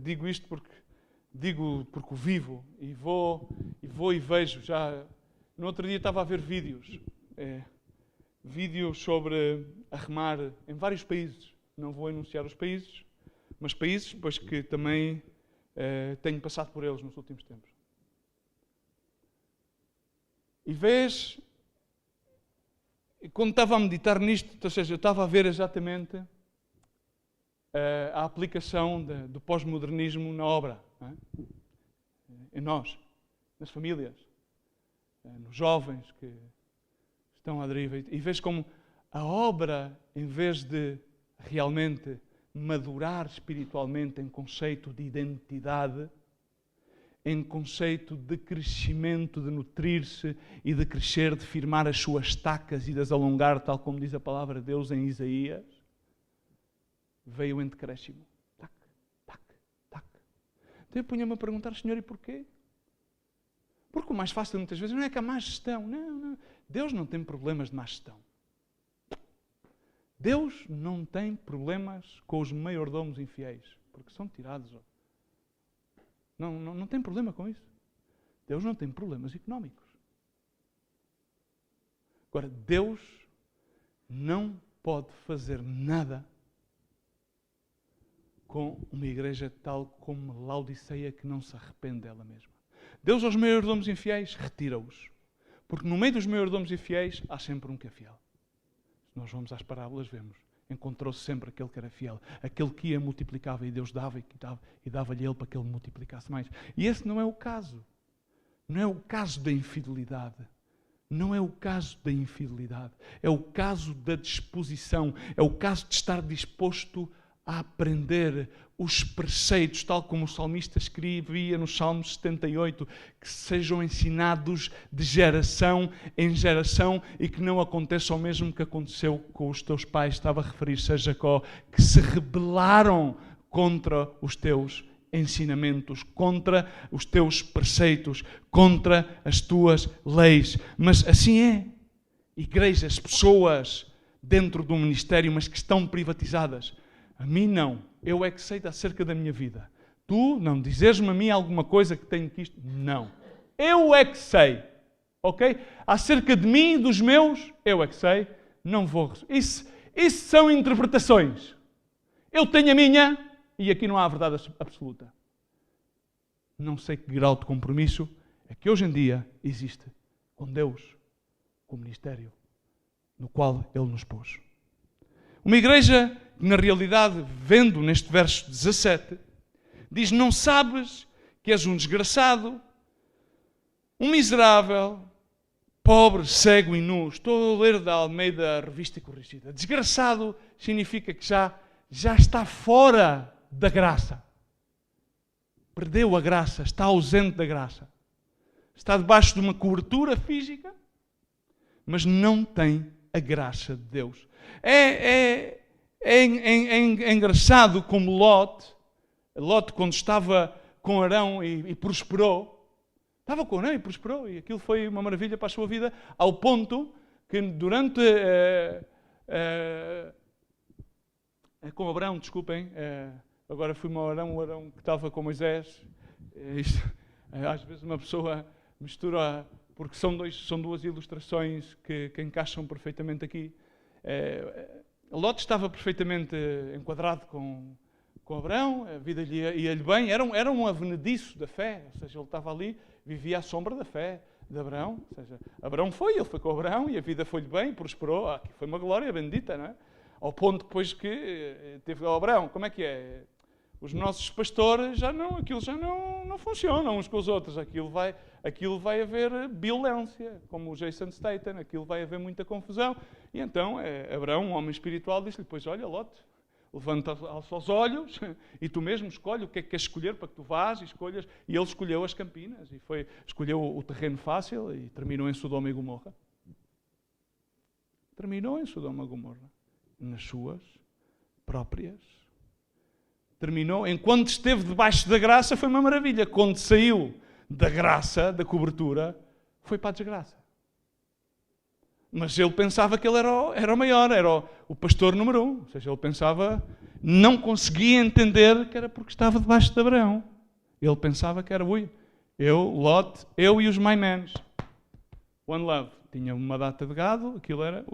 digo isto porque o vivo e vou e vejo. Já no outro dia estava a ver vídeos sobre a remar em vários países. Não vou enunciar os países, mas países pois, que também tenho passado por eles nos últimos tempos. E vês, quando estava a meditar nisto, ou seja, eu estava a ver exatamente a aplicação do pós-modernismo na obra. Não é? Em nós, nas famílias, nos jovens que estão à deriva. E vês como a obra, em vez de realmente madurar espiritualmente em conceito de identidade, em conceito de crescimento, de nutrir-se e de crescer, de firmar as suas estacas e de as alongar, tal como diz a palavra de Deus em Isaías, veio em decréscimo. Tac, tac, tac. Então eu punha-me a perguntar, Senhor, e porquê? Porque o mais fácil muitas vezes não é que há má gestão. Não. Deus não tem problemas de má gestão. Deus não tem problemas com os maiordomos infiéis, porque são tirados. Não tem problema com isso. Deus não tem problemas económicos. Agora, Deus não pode fazer nada com uma igreja tal como Laodiceia que não se arrepende dela mesma. Deus aos maiordomos infiéis retira-os. Porque no meio dos maiordomos infiéis há sempre um que é fiel. Se nós vamos às parábolas, vemos. Encontrou-se sempre aquele que era fiel. Aquele que ia, multiplicava e Deus dava e dava-lhe ele para que ele multiplicasse mais. E esse não é o caso. Não é o caso da infidelidade. Não é o caso da infidelidade. É o caso da disposição. É o caso de estar disposto a aprender os preceitos, tal como o salmista escrevia no Salmo 78, que sejam ensinados de geração em geração e que não aconteça o mesmo que aconteceu com os teus pais, estava a referir-se a Jacó, que se rebelaram contra os teus ensinamentos, contra os teus preceitos, contra as tuas leis. Mas assim é. Igrejas, pessoas dentro do ministério, mas que estão privatizadas. A mim não. Eu é que sei acerca da minha vida. Tu não dizes-me a mim alguma coisa que tenho que isto. Não. Eu é que sei. Ok? Acerca de mim e dos meus, eu é que sei. Não vou... Isso são interpretações. Eu tenho a minha e aqui não há verdade absoluta. Não sei que grau de compromisso é que hoje em dia existe com Deus, com o ministério no qual Ele nos pôs. Uma igreja que, na realidade, vendo neste verso 17, diz: não sabes que és um desgraçado, um miserável, pobre, cego e nu. Estou a ler da Almeida Revista e Corrigida. Desgraçado significa que já está fora da graça. Perdeu a graça, está ausente da graça. Está debaixo de uma cobertura física, mas não tem a graça de Deus. É engraçado como Lot, quando estava com Arão e prosperou, estava com Arão e prosperou, e aquilo foi uma maravilha para a sua vida, ao ponto que durante... com Abraão, desculpem, agora fui-me ao Arão, o Arão que estava com Moisés. Às vezes uma pessoa mistura, porque são duas ilustrações que encaixam perfeitamente aqui. Lot estava perfeitamente enquadrado com Abraão, a vida ia-lhe bem, era um avenediço da fé, ou seja, ele estava ali, vivia à sombra da fé de Abraão, ou seja, ele foi com Abraão e a vida foi-lhe bem, prosperou, aqui foi uma glória bendita, não é? Ao ponto depois que teve Abraão, como é que é? os nossos pastores aquilo já não funciona uns com os outros. Aquilo vai haver violência, como o Jason Statham, aquilo vai haver muita confusão. E então Abraão, um homem espiritual, disse-lhe, pois olha, Lot, levanta os olhos e tu mesmo escolhe o que é que queres escolher para que tu vás e escolhas. E ele escolheu as campinas, e escolheu o terreno fácil e terminou em Sodoma e Gomorra. Terminou em Sodoma e Gomorra, nas suas próprias. Terminou, enquanto esteve debaixo da graça, foi uma maravilha. Quando saiu da graça, da cobertura, foi para a desgraça. Mas ele pensava que ele era o maior, era o pastor número 1. Ou seja, ele pensava, não conseguia entender que era porque estava debaixo de Abraão. Ele pensava que era, eu, Lot, eu e os my men. One love. Tinha uma data de gado, aquilo era,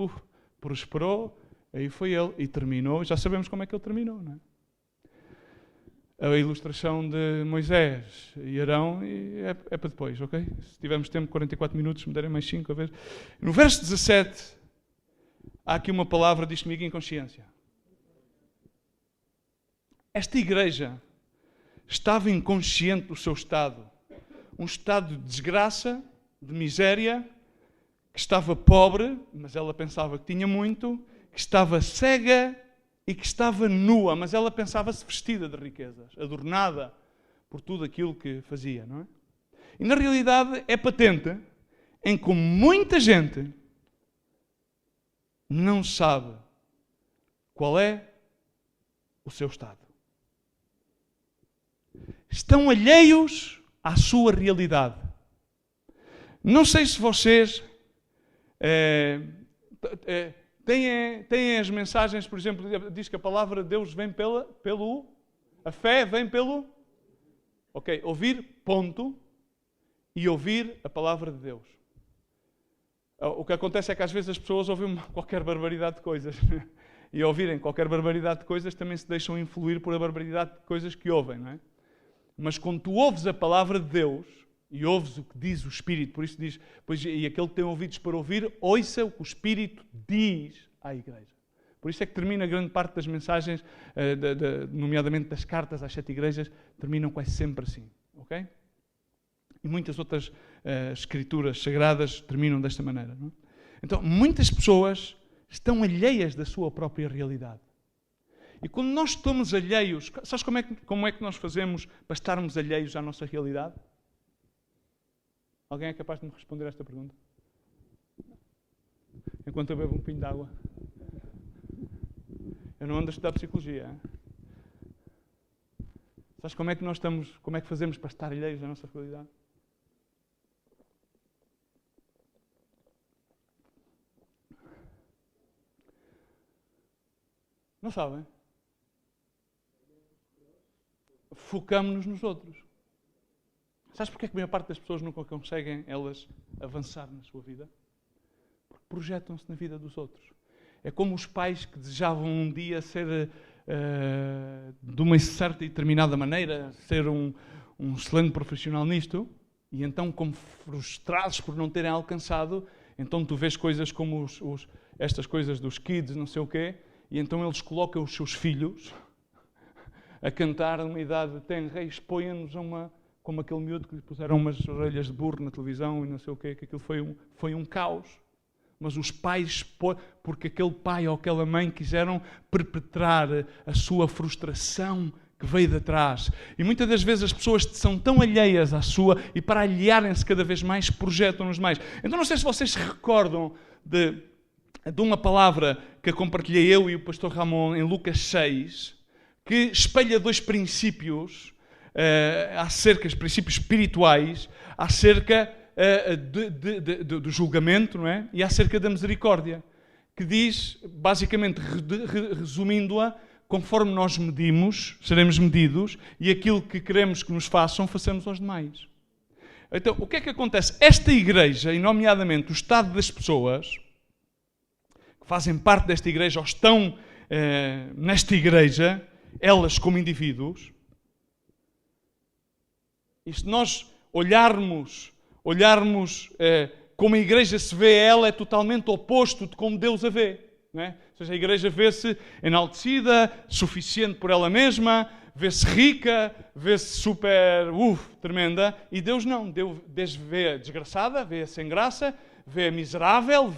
prosperou, aí foi ele. E terminou, já sabemos como é que ele terminou, não é? A ilustração de Moisés e Arão é para depois, ok? Se tivermos tempo, 44 minutos, me derem mais 5 a ver. No verso 17, há aqui uma palavra, diz comigo, inconsciência. Esta igreja estava inconsciente do seu estado. Um estado de desgraça, de miséria, que estava pobre, mas ela pensava que tinha muito, que estava cega e que estava nua, mas ela pensava-se vestida de riquezas, adornada por tudo aquilo que fazia, não é? E na realidade é patente em como muita gente não sabe qual é o seu estado. Estão alheios à sua realidade. Não sei se vocês têm as mensagens, por exemplo, diz que a palavra de Deus vem a fé vem pelo, ouvir, ponto, e ouvir a palavra de Deus. O que acontece é que às vezes as pessoas ouvem qualquer barbaridade de coisas, e ouvirem qualquer barbaridade de coisas também se deixam influir por a barbaridade de coisas que ouvem, não é? Mas quando tu ouves a palavra de Deus, e ouves o que diz o Espírito, por isso diz, e aquele que tem ouvidos para ouvir, ouça o que o Espírito diz à igreja. Por isso é que termina grande parte das mensagens, nomeadamente das cartas às 7 igrejas, terminam quase sempre assim, ok? E muitas outras escrituras sagradas terminam desta maneira, não é? Então, muitas pessoas estão alheias da sua própria realidade. E quando nós estamos alheios, sabes como é que nós fazemos para estarmos alheios à nossa realidade? Alguém é capaz de me responder esta pergunta? Enquanto eu bebo um pinho de água. Eu não ando a estudar psicologia. Hein? Sabes como é que fazemos para estar alheios à nossa realidade? Não sabem? Focamos-nos nos outros. Sabes porque é que a maior parte das pessoas nunca conseguem elas avançar na sua vida? Porque projetam-se na vida dos outros. É como os pais que desejavam um dia ser de uma certa e determinada maneira, ser um excelente profissional nisto, e então, como frustrados por não terem alcançado, então tu vês coisas como estas coisas dos kids, não sei o quê, e então eles colocam os seus filhos a cantar a uma idade tenra e expõem-nos como aquele miúdo que lhe puseram umas orelhas de burro na televisão e não sei o quê, que aquilo foi um caos. Mas os pais, porque aquele pai ou aquela mãe quiseram perpetrar a sua frustração que veio de trás. E muitas das vezes as pessoas são tão alheias à sua e para alhearem-se cada vez mais, projetam-nos mais. Então não sei se vocês se recordam de uma palavra que compartilhei eu e o pastor Ramon em Lucas 6, que espelha 2 princípios acerca dos princípios espirituais, acerca do julgamento, não é? E acerca da misericórdia, que diz, basicamente, resumindo-a, conforme nós medimos, seremos medidos, e aquilo que queremos que nos façam, façamos aos demais. Então, o que é que acontece? Esta igreja, e nomeadamente o estado das pessoas que fazem parte desta igreja, ou estão nesta igreja, elas como indivíduos, e se nós olharmos como a igreja se vê, ela é totalmente oposto de como Deus a vê. Não é? Ou seja, a igreja vê-se enaltecida, suficiente por ela mesma, vê-se rica, vê-se super, tremenda, e Deus não. Deus vê a desgraçada, vê a sem graça, vê a miserável,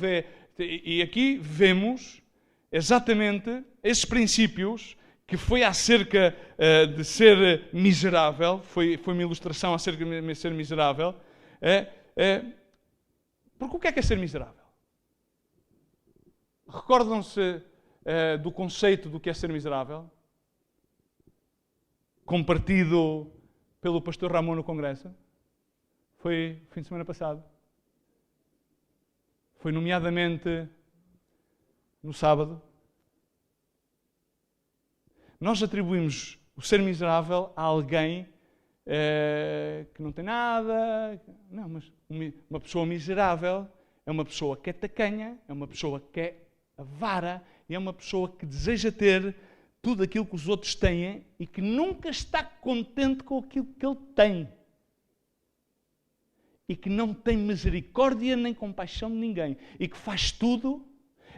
e aqui vemos exatamente esses princípios que foi acerca de ser miserável, foi uma ilustração acerca de ser miserável. Porque o que é ser miserável? Recordam-se do conceito do que é ser miserável? Compartido pelo pastor Ramon no Congresso. Foi fim de semana passado. Foi nomeadamente no sábado. Nós atribuímos o ser miserável a alguém que não tem nada. Não, mas uma pessoa miserável é uma pessoa que é tacanha, é uma pessoa que é avara e é uma pessoa que deseja ter tudo aquilo que os outros têm e que nunca está contente com aquilo que ele tem. E que não tem misericórdia nem compaixão de ninguém. E que faz tudo.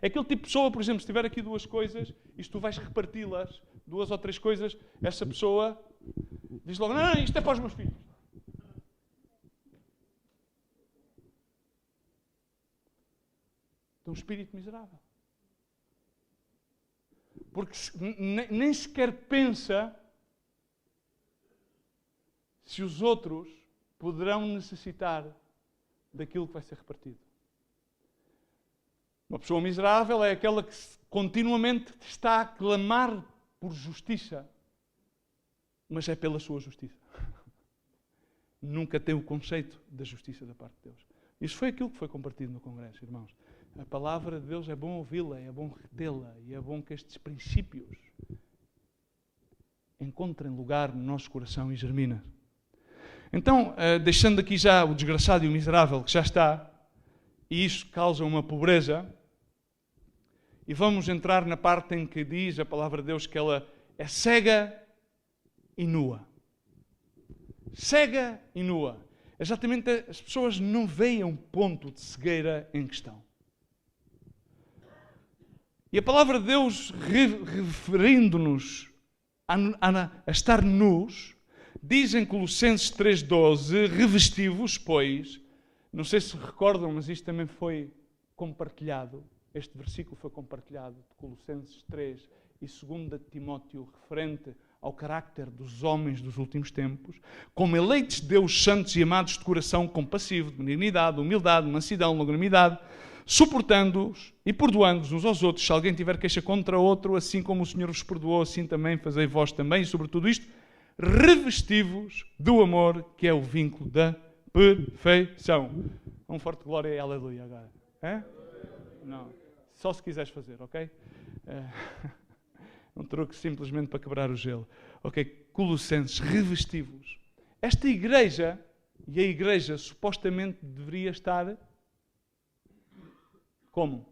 É aquele tipo de pessoa, por exemplo, se tiver aqui duas coisas e se tu vais reparti-las, 2 ou 3 coisas, essa pessoa diz logo, não, isto é para os meus filhos. Tem um espírito miserável. Porque nem sequer pensa se os outros poderão necessitar daquilo que vai ser repartido. Uma pessoa miserável é aquela que continuamente está a clamar por justiça, mas é pela sua justiça. Nunca tem o conceito da justiça da parte de Deus. Isso foi aquilo que foi compartido no Congresso, irmãos. A palavra de Deus é bom ouvi-la, é bom retê-la e é bom que estes princípios encontrem lugar no nosso coração e germinem. Então, deixando aqui já o desgraçado e o miserável que já está, e isso causa uma pobreza, e vamos entrar na parte em que diz a palavra de Deus que ela é cega e nua. Cega e nua. Exatamente, as pessoas não veem um ponto de cegueira em questão. E a palavra de Deus, referindo-nos a estar nus, diz em Colossenses 3,12, revesti-vos, pois, não sei se recordam, mas isto também foi compartilhado, este versículo foi compartilhado de Colossenses 3 e 2 Timóteo, referente ao carácter dos homens dos últimos tempos, como eleitos de Deus, santos e amados de coração compassivo, de benignidade, humildade, mansidão, longanimidade, suportando-os e perdoando-os uns aos outros, se alguém tiver queixa contra outro, assim como o Senhor vos perdoou, assim também fazei vós também, e sobre tudo isto, revesti-vos do amor, que é o vínculo da perfeição. Um forte glória e aleluia agora. É? Não, só se quiseres fazer, ok? Um truque simplesmente para quebrar o gelo. Ok, Colossenses, revesti-vos. Esta igreja, e a igreja supostamente deveria estar como?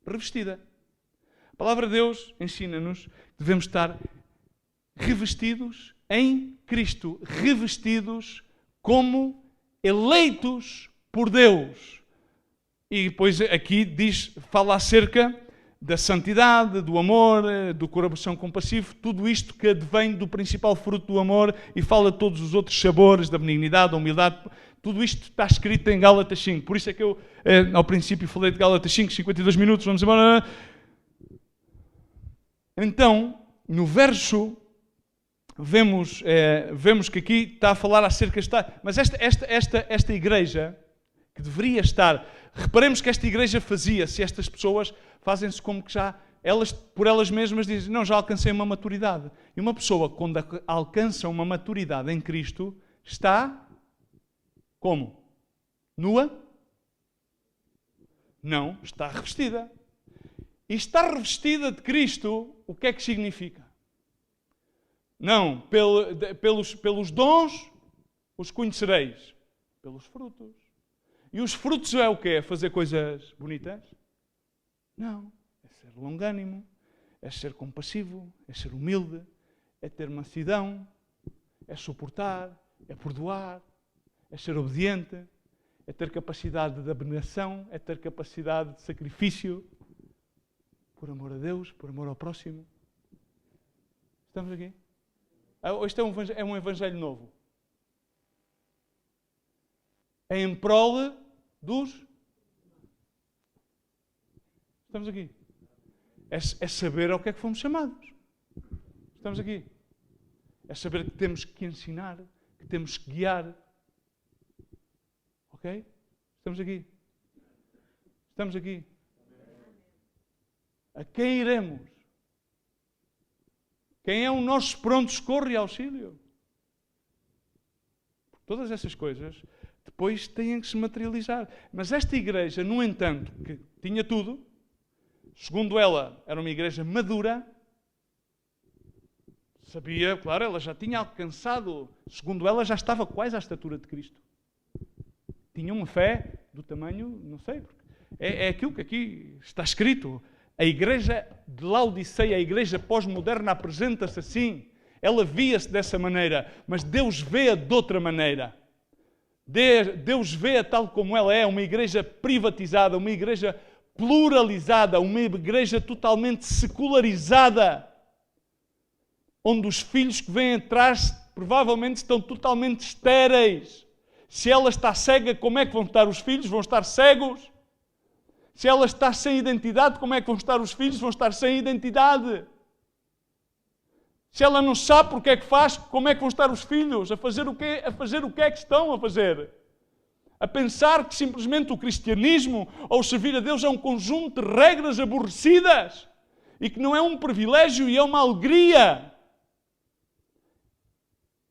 Revestida. A palavra de Deus ensina-nos que devemos estar revestidos em Cristo, revestidos como eleitos por Deus. E depois aqui fala acerca da santidade, do amor, do coração compassivo, tudo isto que advém do principal fruto do amor e fala de todos os outros sabores, da benignidade, da humildade. Tudo isto está escrito em Gálatas 5. Por isso é que eu, ao princípio, falei de Gálatas 5, 52 minutos, vamos embora. Então, no verso, vemos que aqui está a falar acerca de estar. Mas esta igreja, que deveria estar, reparemos que esta igreja fazia-se, estas pessoas fazem-se como que já, elas por elas mesmas dizem, não, já alcancei uma maturidade. E uma pessoa, quando alcança uma maturidade em Cristo, está como? Nua? Não, está revestida. E estar revestida de Cristo, o que é que significa? Não, pelos dons os conhecereis, pelos frutos. E os frutos é o quê? É fazer coisas bonitas? Não, é ser longânimo, é ser compassivo, é ser humilde, é ter mansidão, é suportar, é perdoar, é ser obediente, é ter capacidade de abnegação, é ter capacidade de sacrifício. por amor a Deus, por amor ao próximo. Estamos aqui? Este é um evangelho novo. É em prol dos... Estamos aqui. É saber ao que é que fomos chamados. Estamos aqui. É saber que temos que ensinar, que temos que guiar. Ok? Estamos aqui. Estamos aqui. A quem iremos? Quem é o nosso pronto socorro e auxílio? Todas essas coisas depois têm que se materializar. Mas esta igreja, no entanto, que tinha tudo, segundo ela, era uma igreja madura, sabia, claro, ela já tinha alcançado, segundo ela, já estava quase à estatura de Cristo. Tinha uma fé do tamanho, não sei, é aquilo que aqui está escrito. A igreja de Laodiceia, a igreja pós-moderna, apresenta-se assim. Ela via-se dessa maneira, mas Deus vê-a de outra maneira. Deus vê-a tal como ela é, uma igreja privatizada, uma igreja pluralizada, uma igreja totalmente secularizada, onde os filhos que vêm atrás provavelmente estão totalmente estéreis. Se ela está cega, como é que vão estar os filhos? Vão estar cegos. Se ela está sem identidade, como é que vão estar os filhos? Vão estar sem identidade. Se ela não sabe porque é que faz, como é que vão estar os filhos? A fazer o quê? A fazer o que é que estão a fazer? A pensar que simplesmente o cristianismo ou servir a Deus é um conjunto de regras aborrecidas e que não é um privilégio e é uma alegria.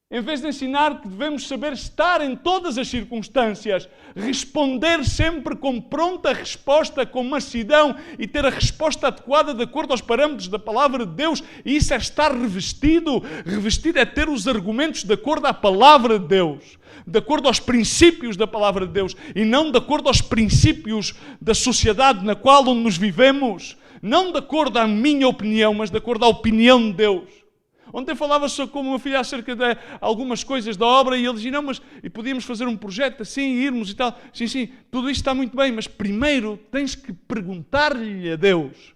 Em vez de ensinar que devemos saber estar em todas as circunstâncias, responder sempre com pronta resposta, com mansidão e ter a resposta adequada de acordo aos parâmetros da palavra de Deus, e isso é estar revestido. Revestido é ter os argumentos de acordo à palavra de Deus, de acordo aos princípios da palavra de Deus, e não de acordo aos princípios da sociedade na qual onde nos vivemos. Não de acordo à minha opinião, mas de acordo à opinião de Deus. Ontem falava só com uma filha acerca de algumas coisas da obra e ele dizia, não, mas e podíamos fazer um projeto assim, irmos e tal. Sim, tudo isto está muito bem, mas primeiro tens que perguntar-lhe a Deus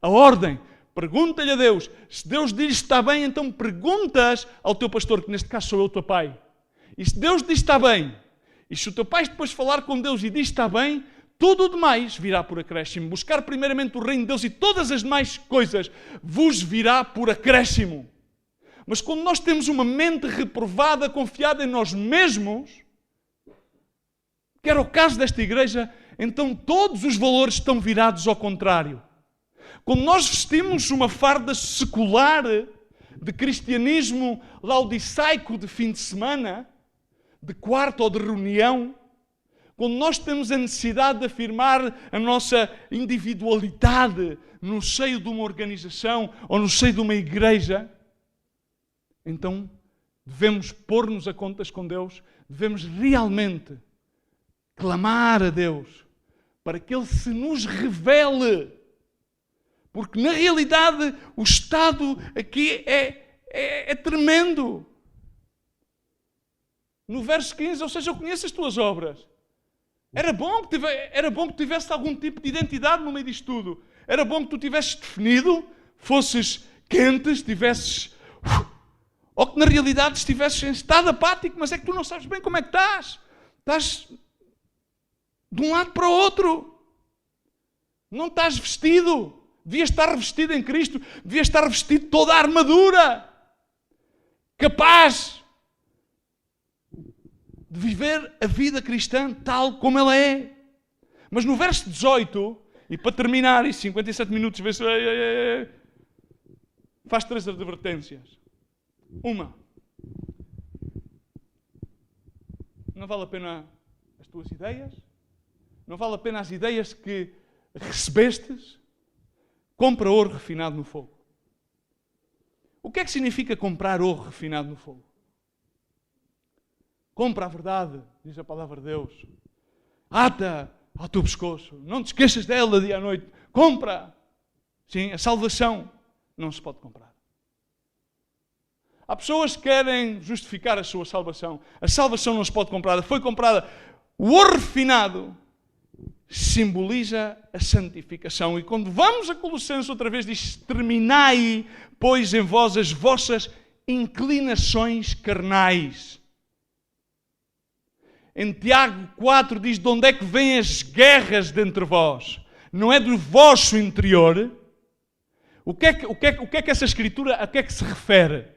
a ordem. Pergunta-lhe a Deus. Se Deus diz que está bem, então perguntas ao teu pastor, que neste caso sou eu, teu pai. E se Deus diz que está bem, e se o teu pai depois falar com Deus e diz que está bem, tudo o demais virá por acréscimo. Buscar primeiramente o reino de Deus e todas as demais coisas vos virá por acréscimo. Mas quando nós temos uma mente reprovada, confiada em nós mesmos, que era o caso desta igreja, então todos os valores estão virados ao contrário. Quando nós vestimos uma farda secular de cristianismo laodiceico de fim de semana, de quarto ou de reunião, quando nós temos a necessidade de afirmar a nossa individualidade no seio de uma organização ou no seio de uma igreja, então devemos pôr-nos a contas com Deus, devemos realmente clamar a Deus para que Ele se nos revele. Porque na realidade o estado aqui é tremendo. No verso 15, ou seja, eu conheço as tuas obras. Era bom que tivesse algum tipo de identidade no meio disto tudo. Era bom que tu tivesses definido, fosses quente, estivesses... Ou que na realidade estivesses em estado apático, mas é que tu não sabes bem como é que estás. Estás de um lado para o outro. Não estás vestido. Devias estar revestido em Cristo. Devias estar revestido de toda a armadura. Capaz de viver a vida cristã tal como ela é. Mas no verso 18, e para terminar, e 57 minutos, vê se faz 3 advertências. Uma, não vale a pena as tuas ideias, não vale a pena as ideias que recebestes, compra ouro refinado no fogo. O que é que significa comprar ouro refinado no fogo? Compra a verdade, diz a palavra de Deus. Ata ao teu pescoço, não te esqueças dela dia à noite. Compra. Sim, a salvação não se pode comprar. Há pessoas que querem justificar a sua salvação. A salvação não se pode comprar. Foi comprada. O ouro refinado simboliza a santificação. E quando vamos a Colossenses outra vez, diz: terminai, pois, em vós as vossas inclinações carnais. Em Tiago 4 diz: de onde é que vêm as guerras dentre vós? Não é do vosso interior? O que é que essa escritura, a que é que se refere?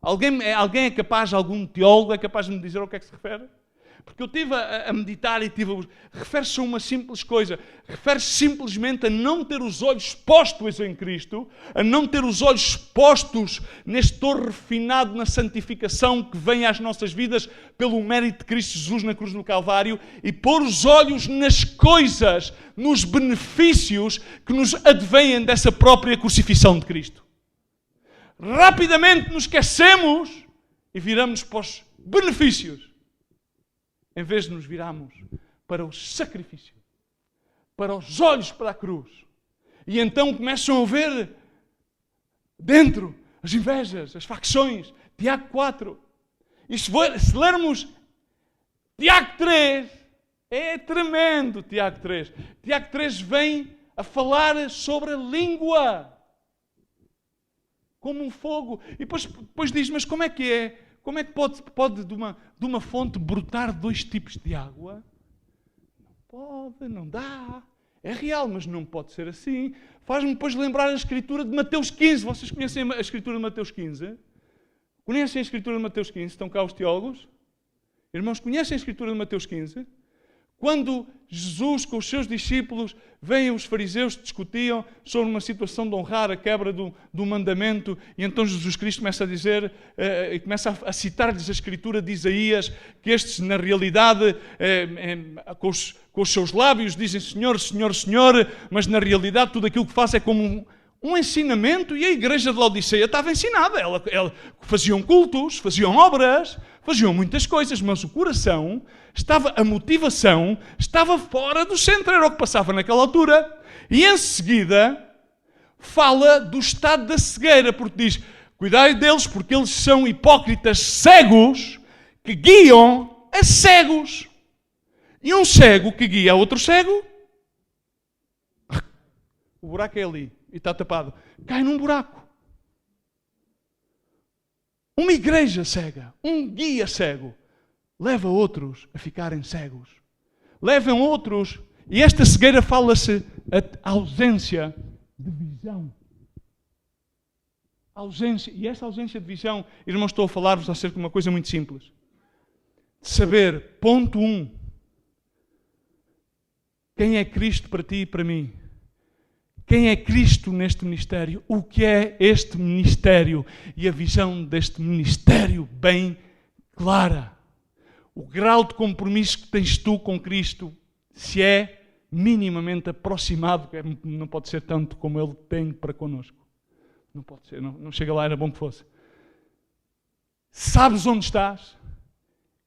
Alguém é capaz, algum teólogo é capaz de me dizer ao que é que se refere? Porque eu estive a meditar e refere-se a uma simples coisa. Refere-se simplesmente a não ter os olhos postos em Cristo, a não ter os olhos postos neste torre refinado na santificação que vem às nossas vidas pelo mérito de Cristo Jesus na cruz do Calvário, e pôr os olhos nas coisas, nos benefícios que nos advêm dessa própria crucifixão de Cristo. Rapidamente nos esquecemos e viramos para os benefícios, em vez de nos virarmos para o sacrifício, para os olhos para a cruz. E então começam a ver dentro as invejas, as facções. Tiago 4. E se lermos Tiago 3, é tremendo Tiago 3. Tiago 3 vem a falar sobre a língua como um fogo. E depois diz: mas como é que é? Como é que pode de uma fonte brotar 2 tipos de água? Não pode, não dá. É real, mas não pode ser assim. Faz-me depois lembrar a escritura de Mateus 15. Vocês conhecem a escritura de Mateus 15? Conhecem a escritura de Mateus 15? Estão cá os teólogos? Irmãos, conhecem a escritura de Mateus 15? Quando Jesus com os seus discípulos, vêm os fariseus, discutiam sobre uma situação de honrar a quebra do mandamento, e então Jesus Cristo começa a dizer, e começa a citar-lhes a escritura de Isaías, que estes na realidade, com os seus lábios dizem Senhor, Senhor, Senhor, mas na realidade tudo aquilo que faz é como um ensinamento, e a igreja de Laodiceia estava ensinada. Ela faziam cultos, faziam obras, faziam muitas coisas, mas o coração a motivação estava fora do centro, era o que passava naquela altura. E em seguida fala do estado da cegueira, porque diz: cuidai deles, porque eles são hipócritas cegos que guiam a cegos. E um cego que guia outro cego, o buraco é ali e está tapado, cai num buraco. Uma igreja cega, um guia cego, leva outros a ficarem cegos. Levam outros, e esta cegueira fala-se a ausência de visão. E essa ausência de visão, irmãos, estou a falar-vos acerca de uma coisa muito simples. De saber, ponto 1, quem é Cristo para ti e para mim. Quem é Cristo neste ministério? O que é este ministério? E a visão deste ministério bem clara. O grau de compromisso que tens tu com Cristo, se é minimamente aproximado, não pode ser tanto como Ele tem para connosco. Não pode ser, não chega lá, era bom que fosse. Sabes onde estás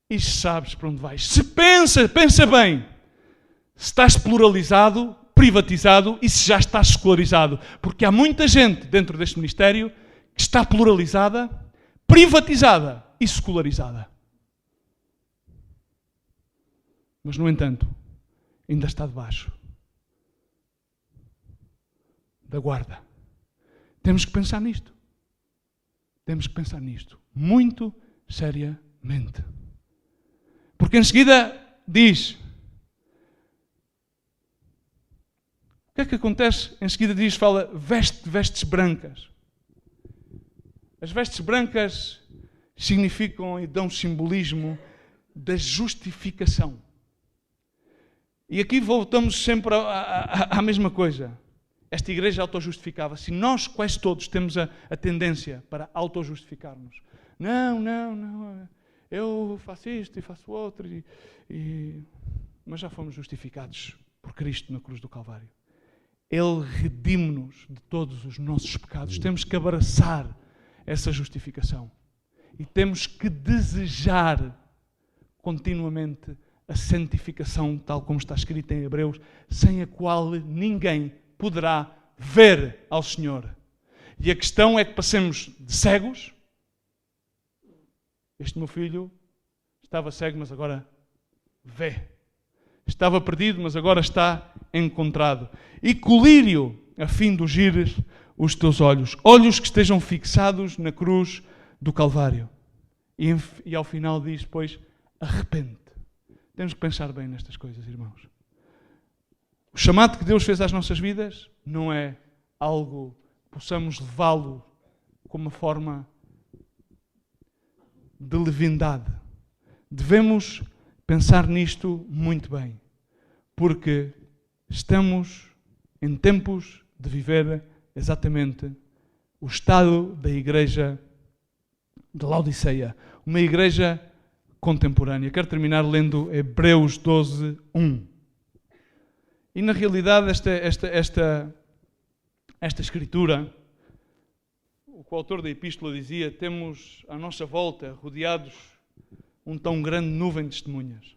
e sabes para onde vais. Se pensa bem, se estás pluralizado, privatizado, e se já estás secularizado. Porque há muita gente dentro deste ministério que está pluralizada, privatizada e secularizada. Mas, no entanto, ainda está debaixo da guarda. Temos que pensar nisto. Temos que pensar nisto muito seriamente. Porque em seguida diz: o que é que acontece? Em seguida fala, veste vestes brancas. As vestes brancas significam e dão simbolismo da justificação. E aqui voltamos sempre à mesma coisa. Esta igreja autojustificava-se. E nós, quase todos, temos a tendência para autojustificarmos. Não, eu faço isto e faço outro. Mas já fomos justificados por Cristo na cruz do Calvário. Ele redime-nos de todos os nossos pecados. Temos que abraçar essa justificação. E temos que desejar continuamente a santificação, tal como está escrito em Hebreus, sem a qual ninguém poderá ver ao Senhor. E a questão é que passemos de cegos. Este meu filho estava cego, mas agora vê. Estava perdido, mas agora está encontrado. E colírio, a fim de ungires os teus olhos. Olhos que estejam fixados na cruz do Calvário. E ao final diz, pois, arrepende. Temos que pensar bem nestas coisas, irmãos. O chamado que Deus fez às nossas vidas não é algo que possamos levá-lo como uma forma de leviandade. Devemos pensar nisto muito bem, porque estamos em tempos de viver exatamente o estado da igreja de Laodiceia, uma igreja contemporânea. Quero terminar lendo Hebreus 12, 1. E na realidade esta escritura, o que o autor da epístola dizia, temos à nossa volta, rodeados um tão grande nuvem de testemunhas.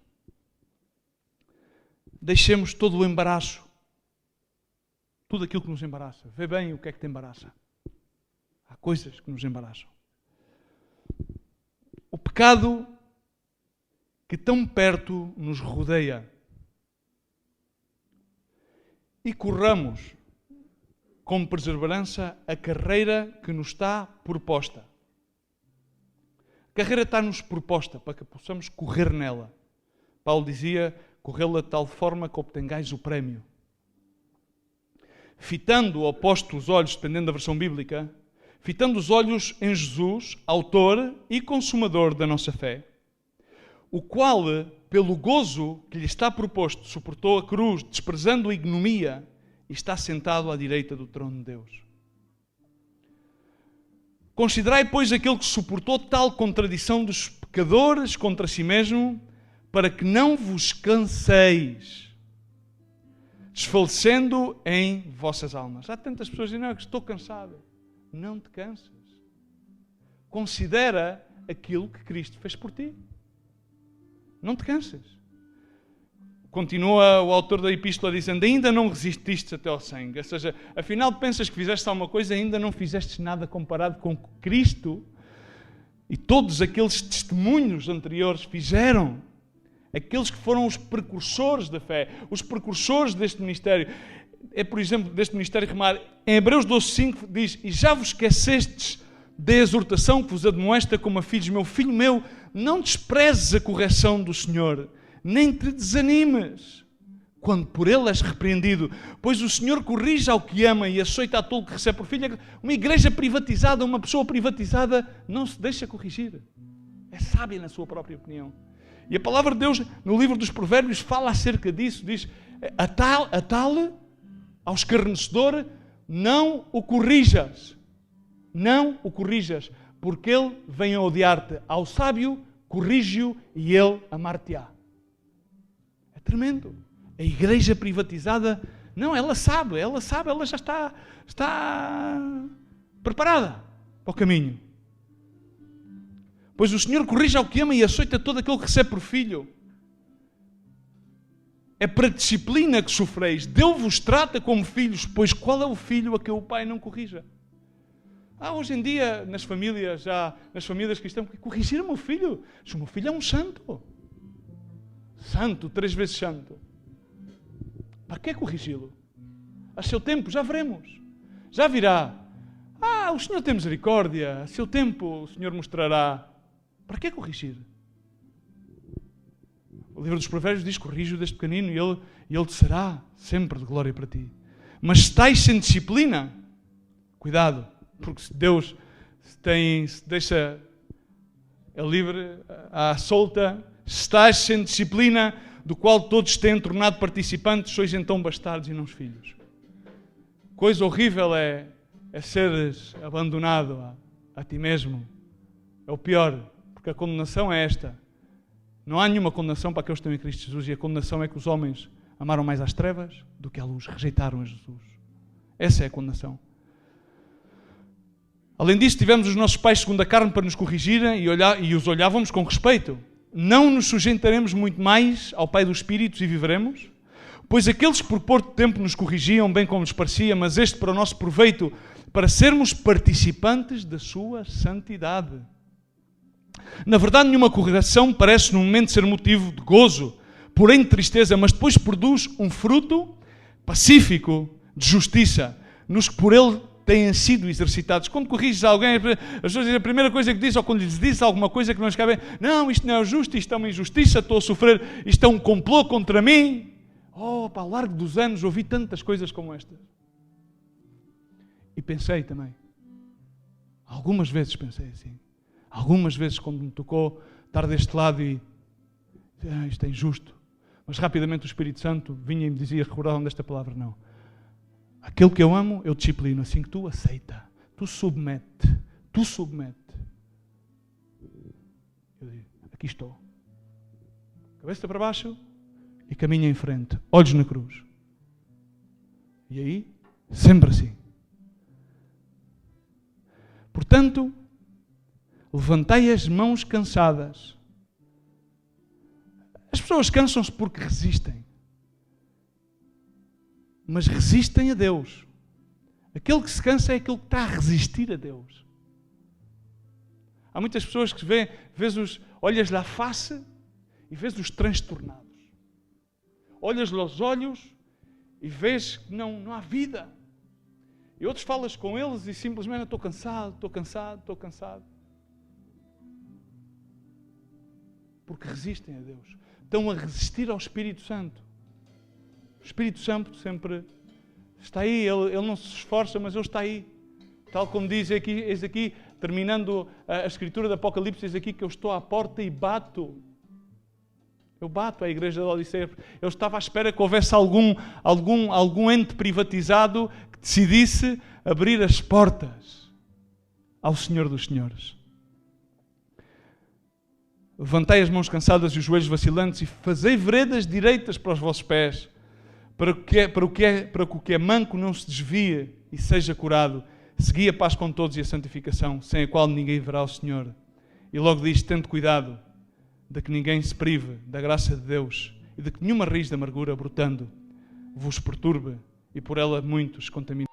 Deixemos todo o embaraço, tudo aquilo que nos embaraça. Vê bem o que é que te embaraça. Há coisas que nos embaraçam. O pecado que tão perto nos rodeia. E corramos com perseverança a carreira que nos está proposta. A carreira está-nos proposta para que possamos correr nela. Paulo dizia, corrê-la de tal forma que obtenhais o prémio. Fitando ou posto os olhos, dependendo da versão bíblica, fitando os olhos em Jesus, autor e consumador da nossa fé, o qual, pelo gozo que lhe está proposto, suportou a cruz, desprezando a ignomia, e está sentado à direita do trono de Deus. Considerai, pois, aquele que suportou tal contradição dos pecadores contra si mesmo, para que não vos canseis, desfalecendo em vossas almas. Há tantas pessoas que dizem, não, que estou cansado. Não te canses. Considera aquilo que Cristo fez por ti. Não te canses. Continua o autor da epístola dizendo, ainda não resististe até ao sangue. Ou seja, afinal pensas que fizeste alguma coisa, ainda não fizeste nada comparado com o que Cristo e todos aqueles testemunhos anteriores fizeram. Aqueles que foram os precursores da fé, os precursores deste ministério. É, por exemplo, deste ministério Remar, em Hebreus 12:5 diz, e já vos esquecestes da exortação que vos admoesta como a filhos, meu filho meu, não desprezes a correção do Senhor, nem te desanimes, quando por ele és repreendido, pois o Senhor corrige ao que ama e açoita a tolo que recebe por filho. Uma igreja privatizada, uma pessoa privatizada, não se deixa corrigir. É sábia na sua própria opinião. E a palavra de Deus, no livro dos Provérbios, fala acerca disso, diz, a tal, ao escarnecedor, não o corrijas. Não o corrijas, porque ele vem a odiar-te. Ao sábio, corrige-o e ele amar-te-á. É tremendo. A igreja privatizada, não, ela sabe, ela já está preparada para o caminho. Pois o Senhor corrige ao que ama e açoita todo aquele que recebe por filho. É para disciplina que sofreis. Deus vos trata como filhos, pois qual é o filho a que o pai não corrija? Hoje em dia, nas famílias cristãs, corrigir o meu filho. Se o meu filho é um santo. Santo, 3 vezes santo. Para que corrigi-lo? A seu tempo, já veremos. Já virá. O Senhor tem misericórdia. A seu tempo, o Senhor mostrará. Para que corrigir? O livro dos Provérbios diz, corrige-o desde pequenino e ele te será sempre de glória para ti. Mas se estáis sem disciplina, cuidado, porque se Deus se deixa livre, à solta, se estás sem disciplina, do qual todos têm tornado participantes, sois então bastardos e não os filhos. Coisa horrível é seres abandonado a ti mesmo. É o pior, porque a condenação é esta. Não há nenhuma condenação para aqueles que estão em Cristo Jesus, e a condenação é que os homens amaram mais as trevas do que a luz, rejeitaram a Jesus. Essa é a condenação. Além disso, tivemos os nossos pais segundo a carne para nos corrigirem e os olhávamos com respeito. Não nos sujeitaremos muito mais ao Pai dos Espíritos e viveremos? Pois aqueles que por pouco tempo nos corrigiam, bem como lhes parecia, mas este para o nosso proveito, para sermos participantes da sua santidade. Na verdade, nenhuma correção parece no momento ser motivo de gozo, porém de tristeza, mas depois produz um fruto pacífico de justiça, nos que por ele têm sido exercitados. Quando corriges alguém, as pessoas dizem, a primeira coisa que diz, ou quando lhes diz alguma coisa que não lhes cabe, não, isto não é justo, isto é uma injustiça, estou a sofrer, isto é um complô contra mim. Oh, ao largo dos anos ouvi tantas coisas como estas. E pensei também, algumas vezes pensei assim, algumas vezes quando me tocou estar deste lado e isto é injusto, mas rapidamente o Espírito Santo vinha e me dizia, recordavam desta palavra, não. Aquele que eu amo, eu disciplino, assim que tu aceita, tu submete. Eu digo, aqui estou. Cabeça para baixo e caminha em frente, olhos na cruz. E aí, sempre assim. Portanto, levantai as mãos cansadas. As pessoas cansam-se porque resistem. Mas resistem a Deus. Aquele que se cansa é aquele que está a resistir a Deus. Há muitas pessoas que olhas-lhe à face e vês-os transtornados. Olhas-lhe aos olhos e vês que não há vida. E outros falas com eles e simplesmente estou cansado. Porque resistem a Deus. Estão a resistir ao Espírito Santo. O Espírito Santo sempre está aí, ele não se esforça, mas ele está aí. Tal como diz aqui, eis aqui, terminando a escritura do Apocalipse, eis aqui que eu estou à porta e bato. Eu bato à igreja da Odisseia. Eu estava à espera que houvesse algum ente privatizado que decidisse abrir as portas ao Senhor dos Senhores. Levantai as mãos cansadas e os joelhos vacilantes e fazei veredas direitas para os vossos pés, para que o que é manco não se desvie e seja curado. Segui a paz com todos e a santificação, sem a qual ninguém verá o Senhor. E logo diz, tende cuidado de que ninguém se prive da graça de Deus e de que nenhuma raiz de amargura brotando vos perturbe e por ela muitos contaminem.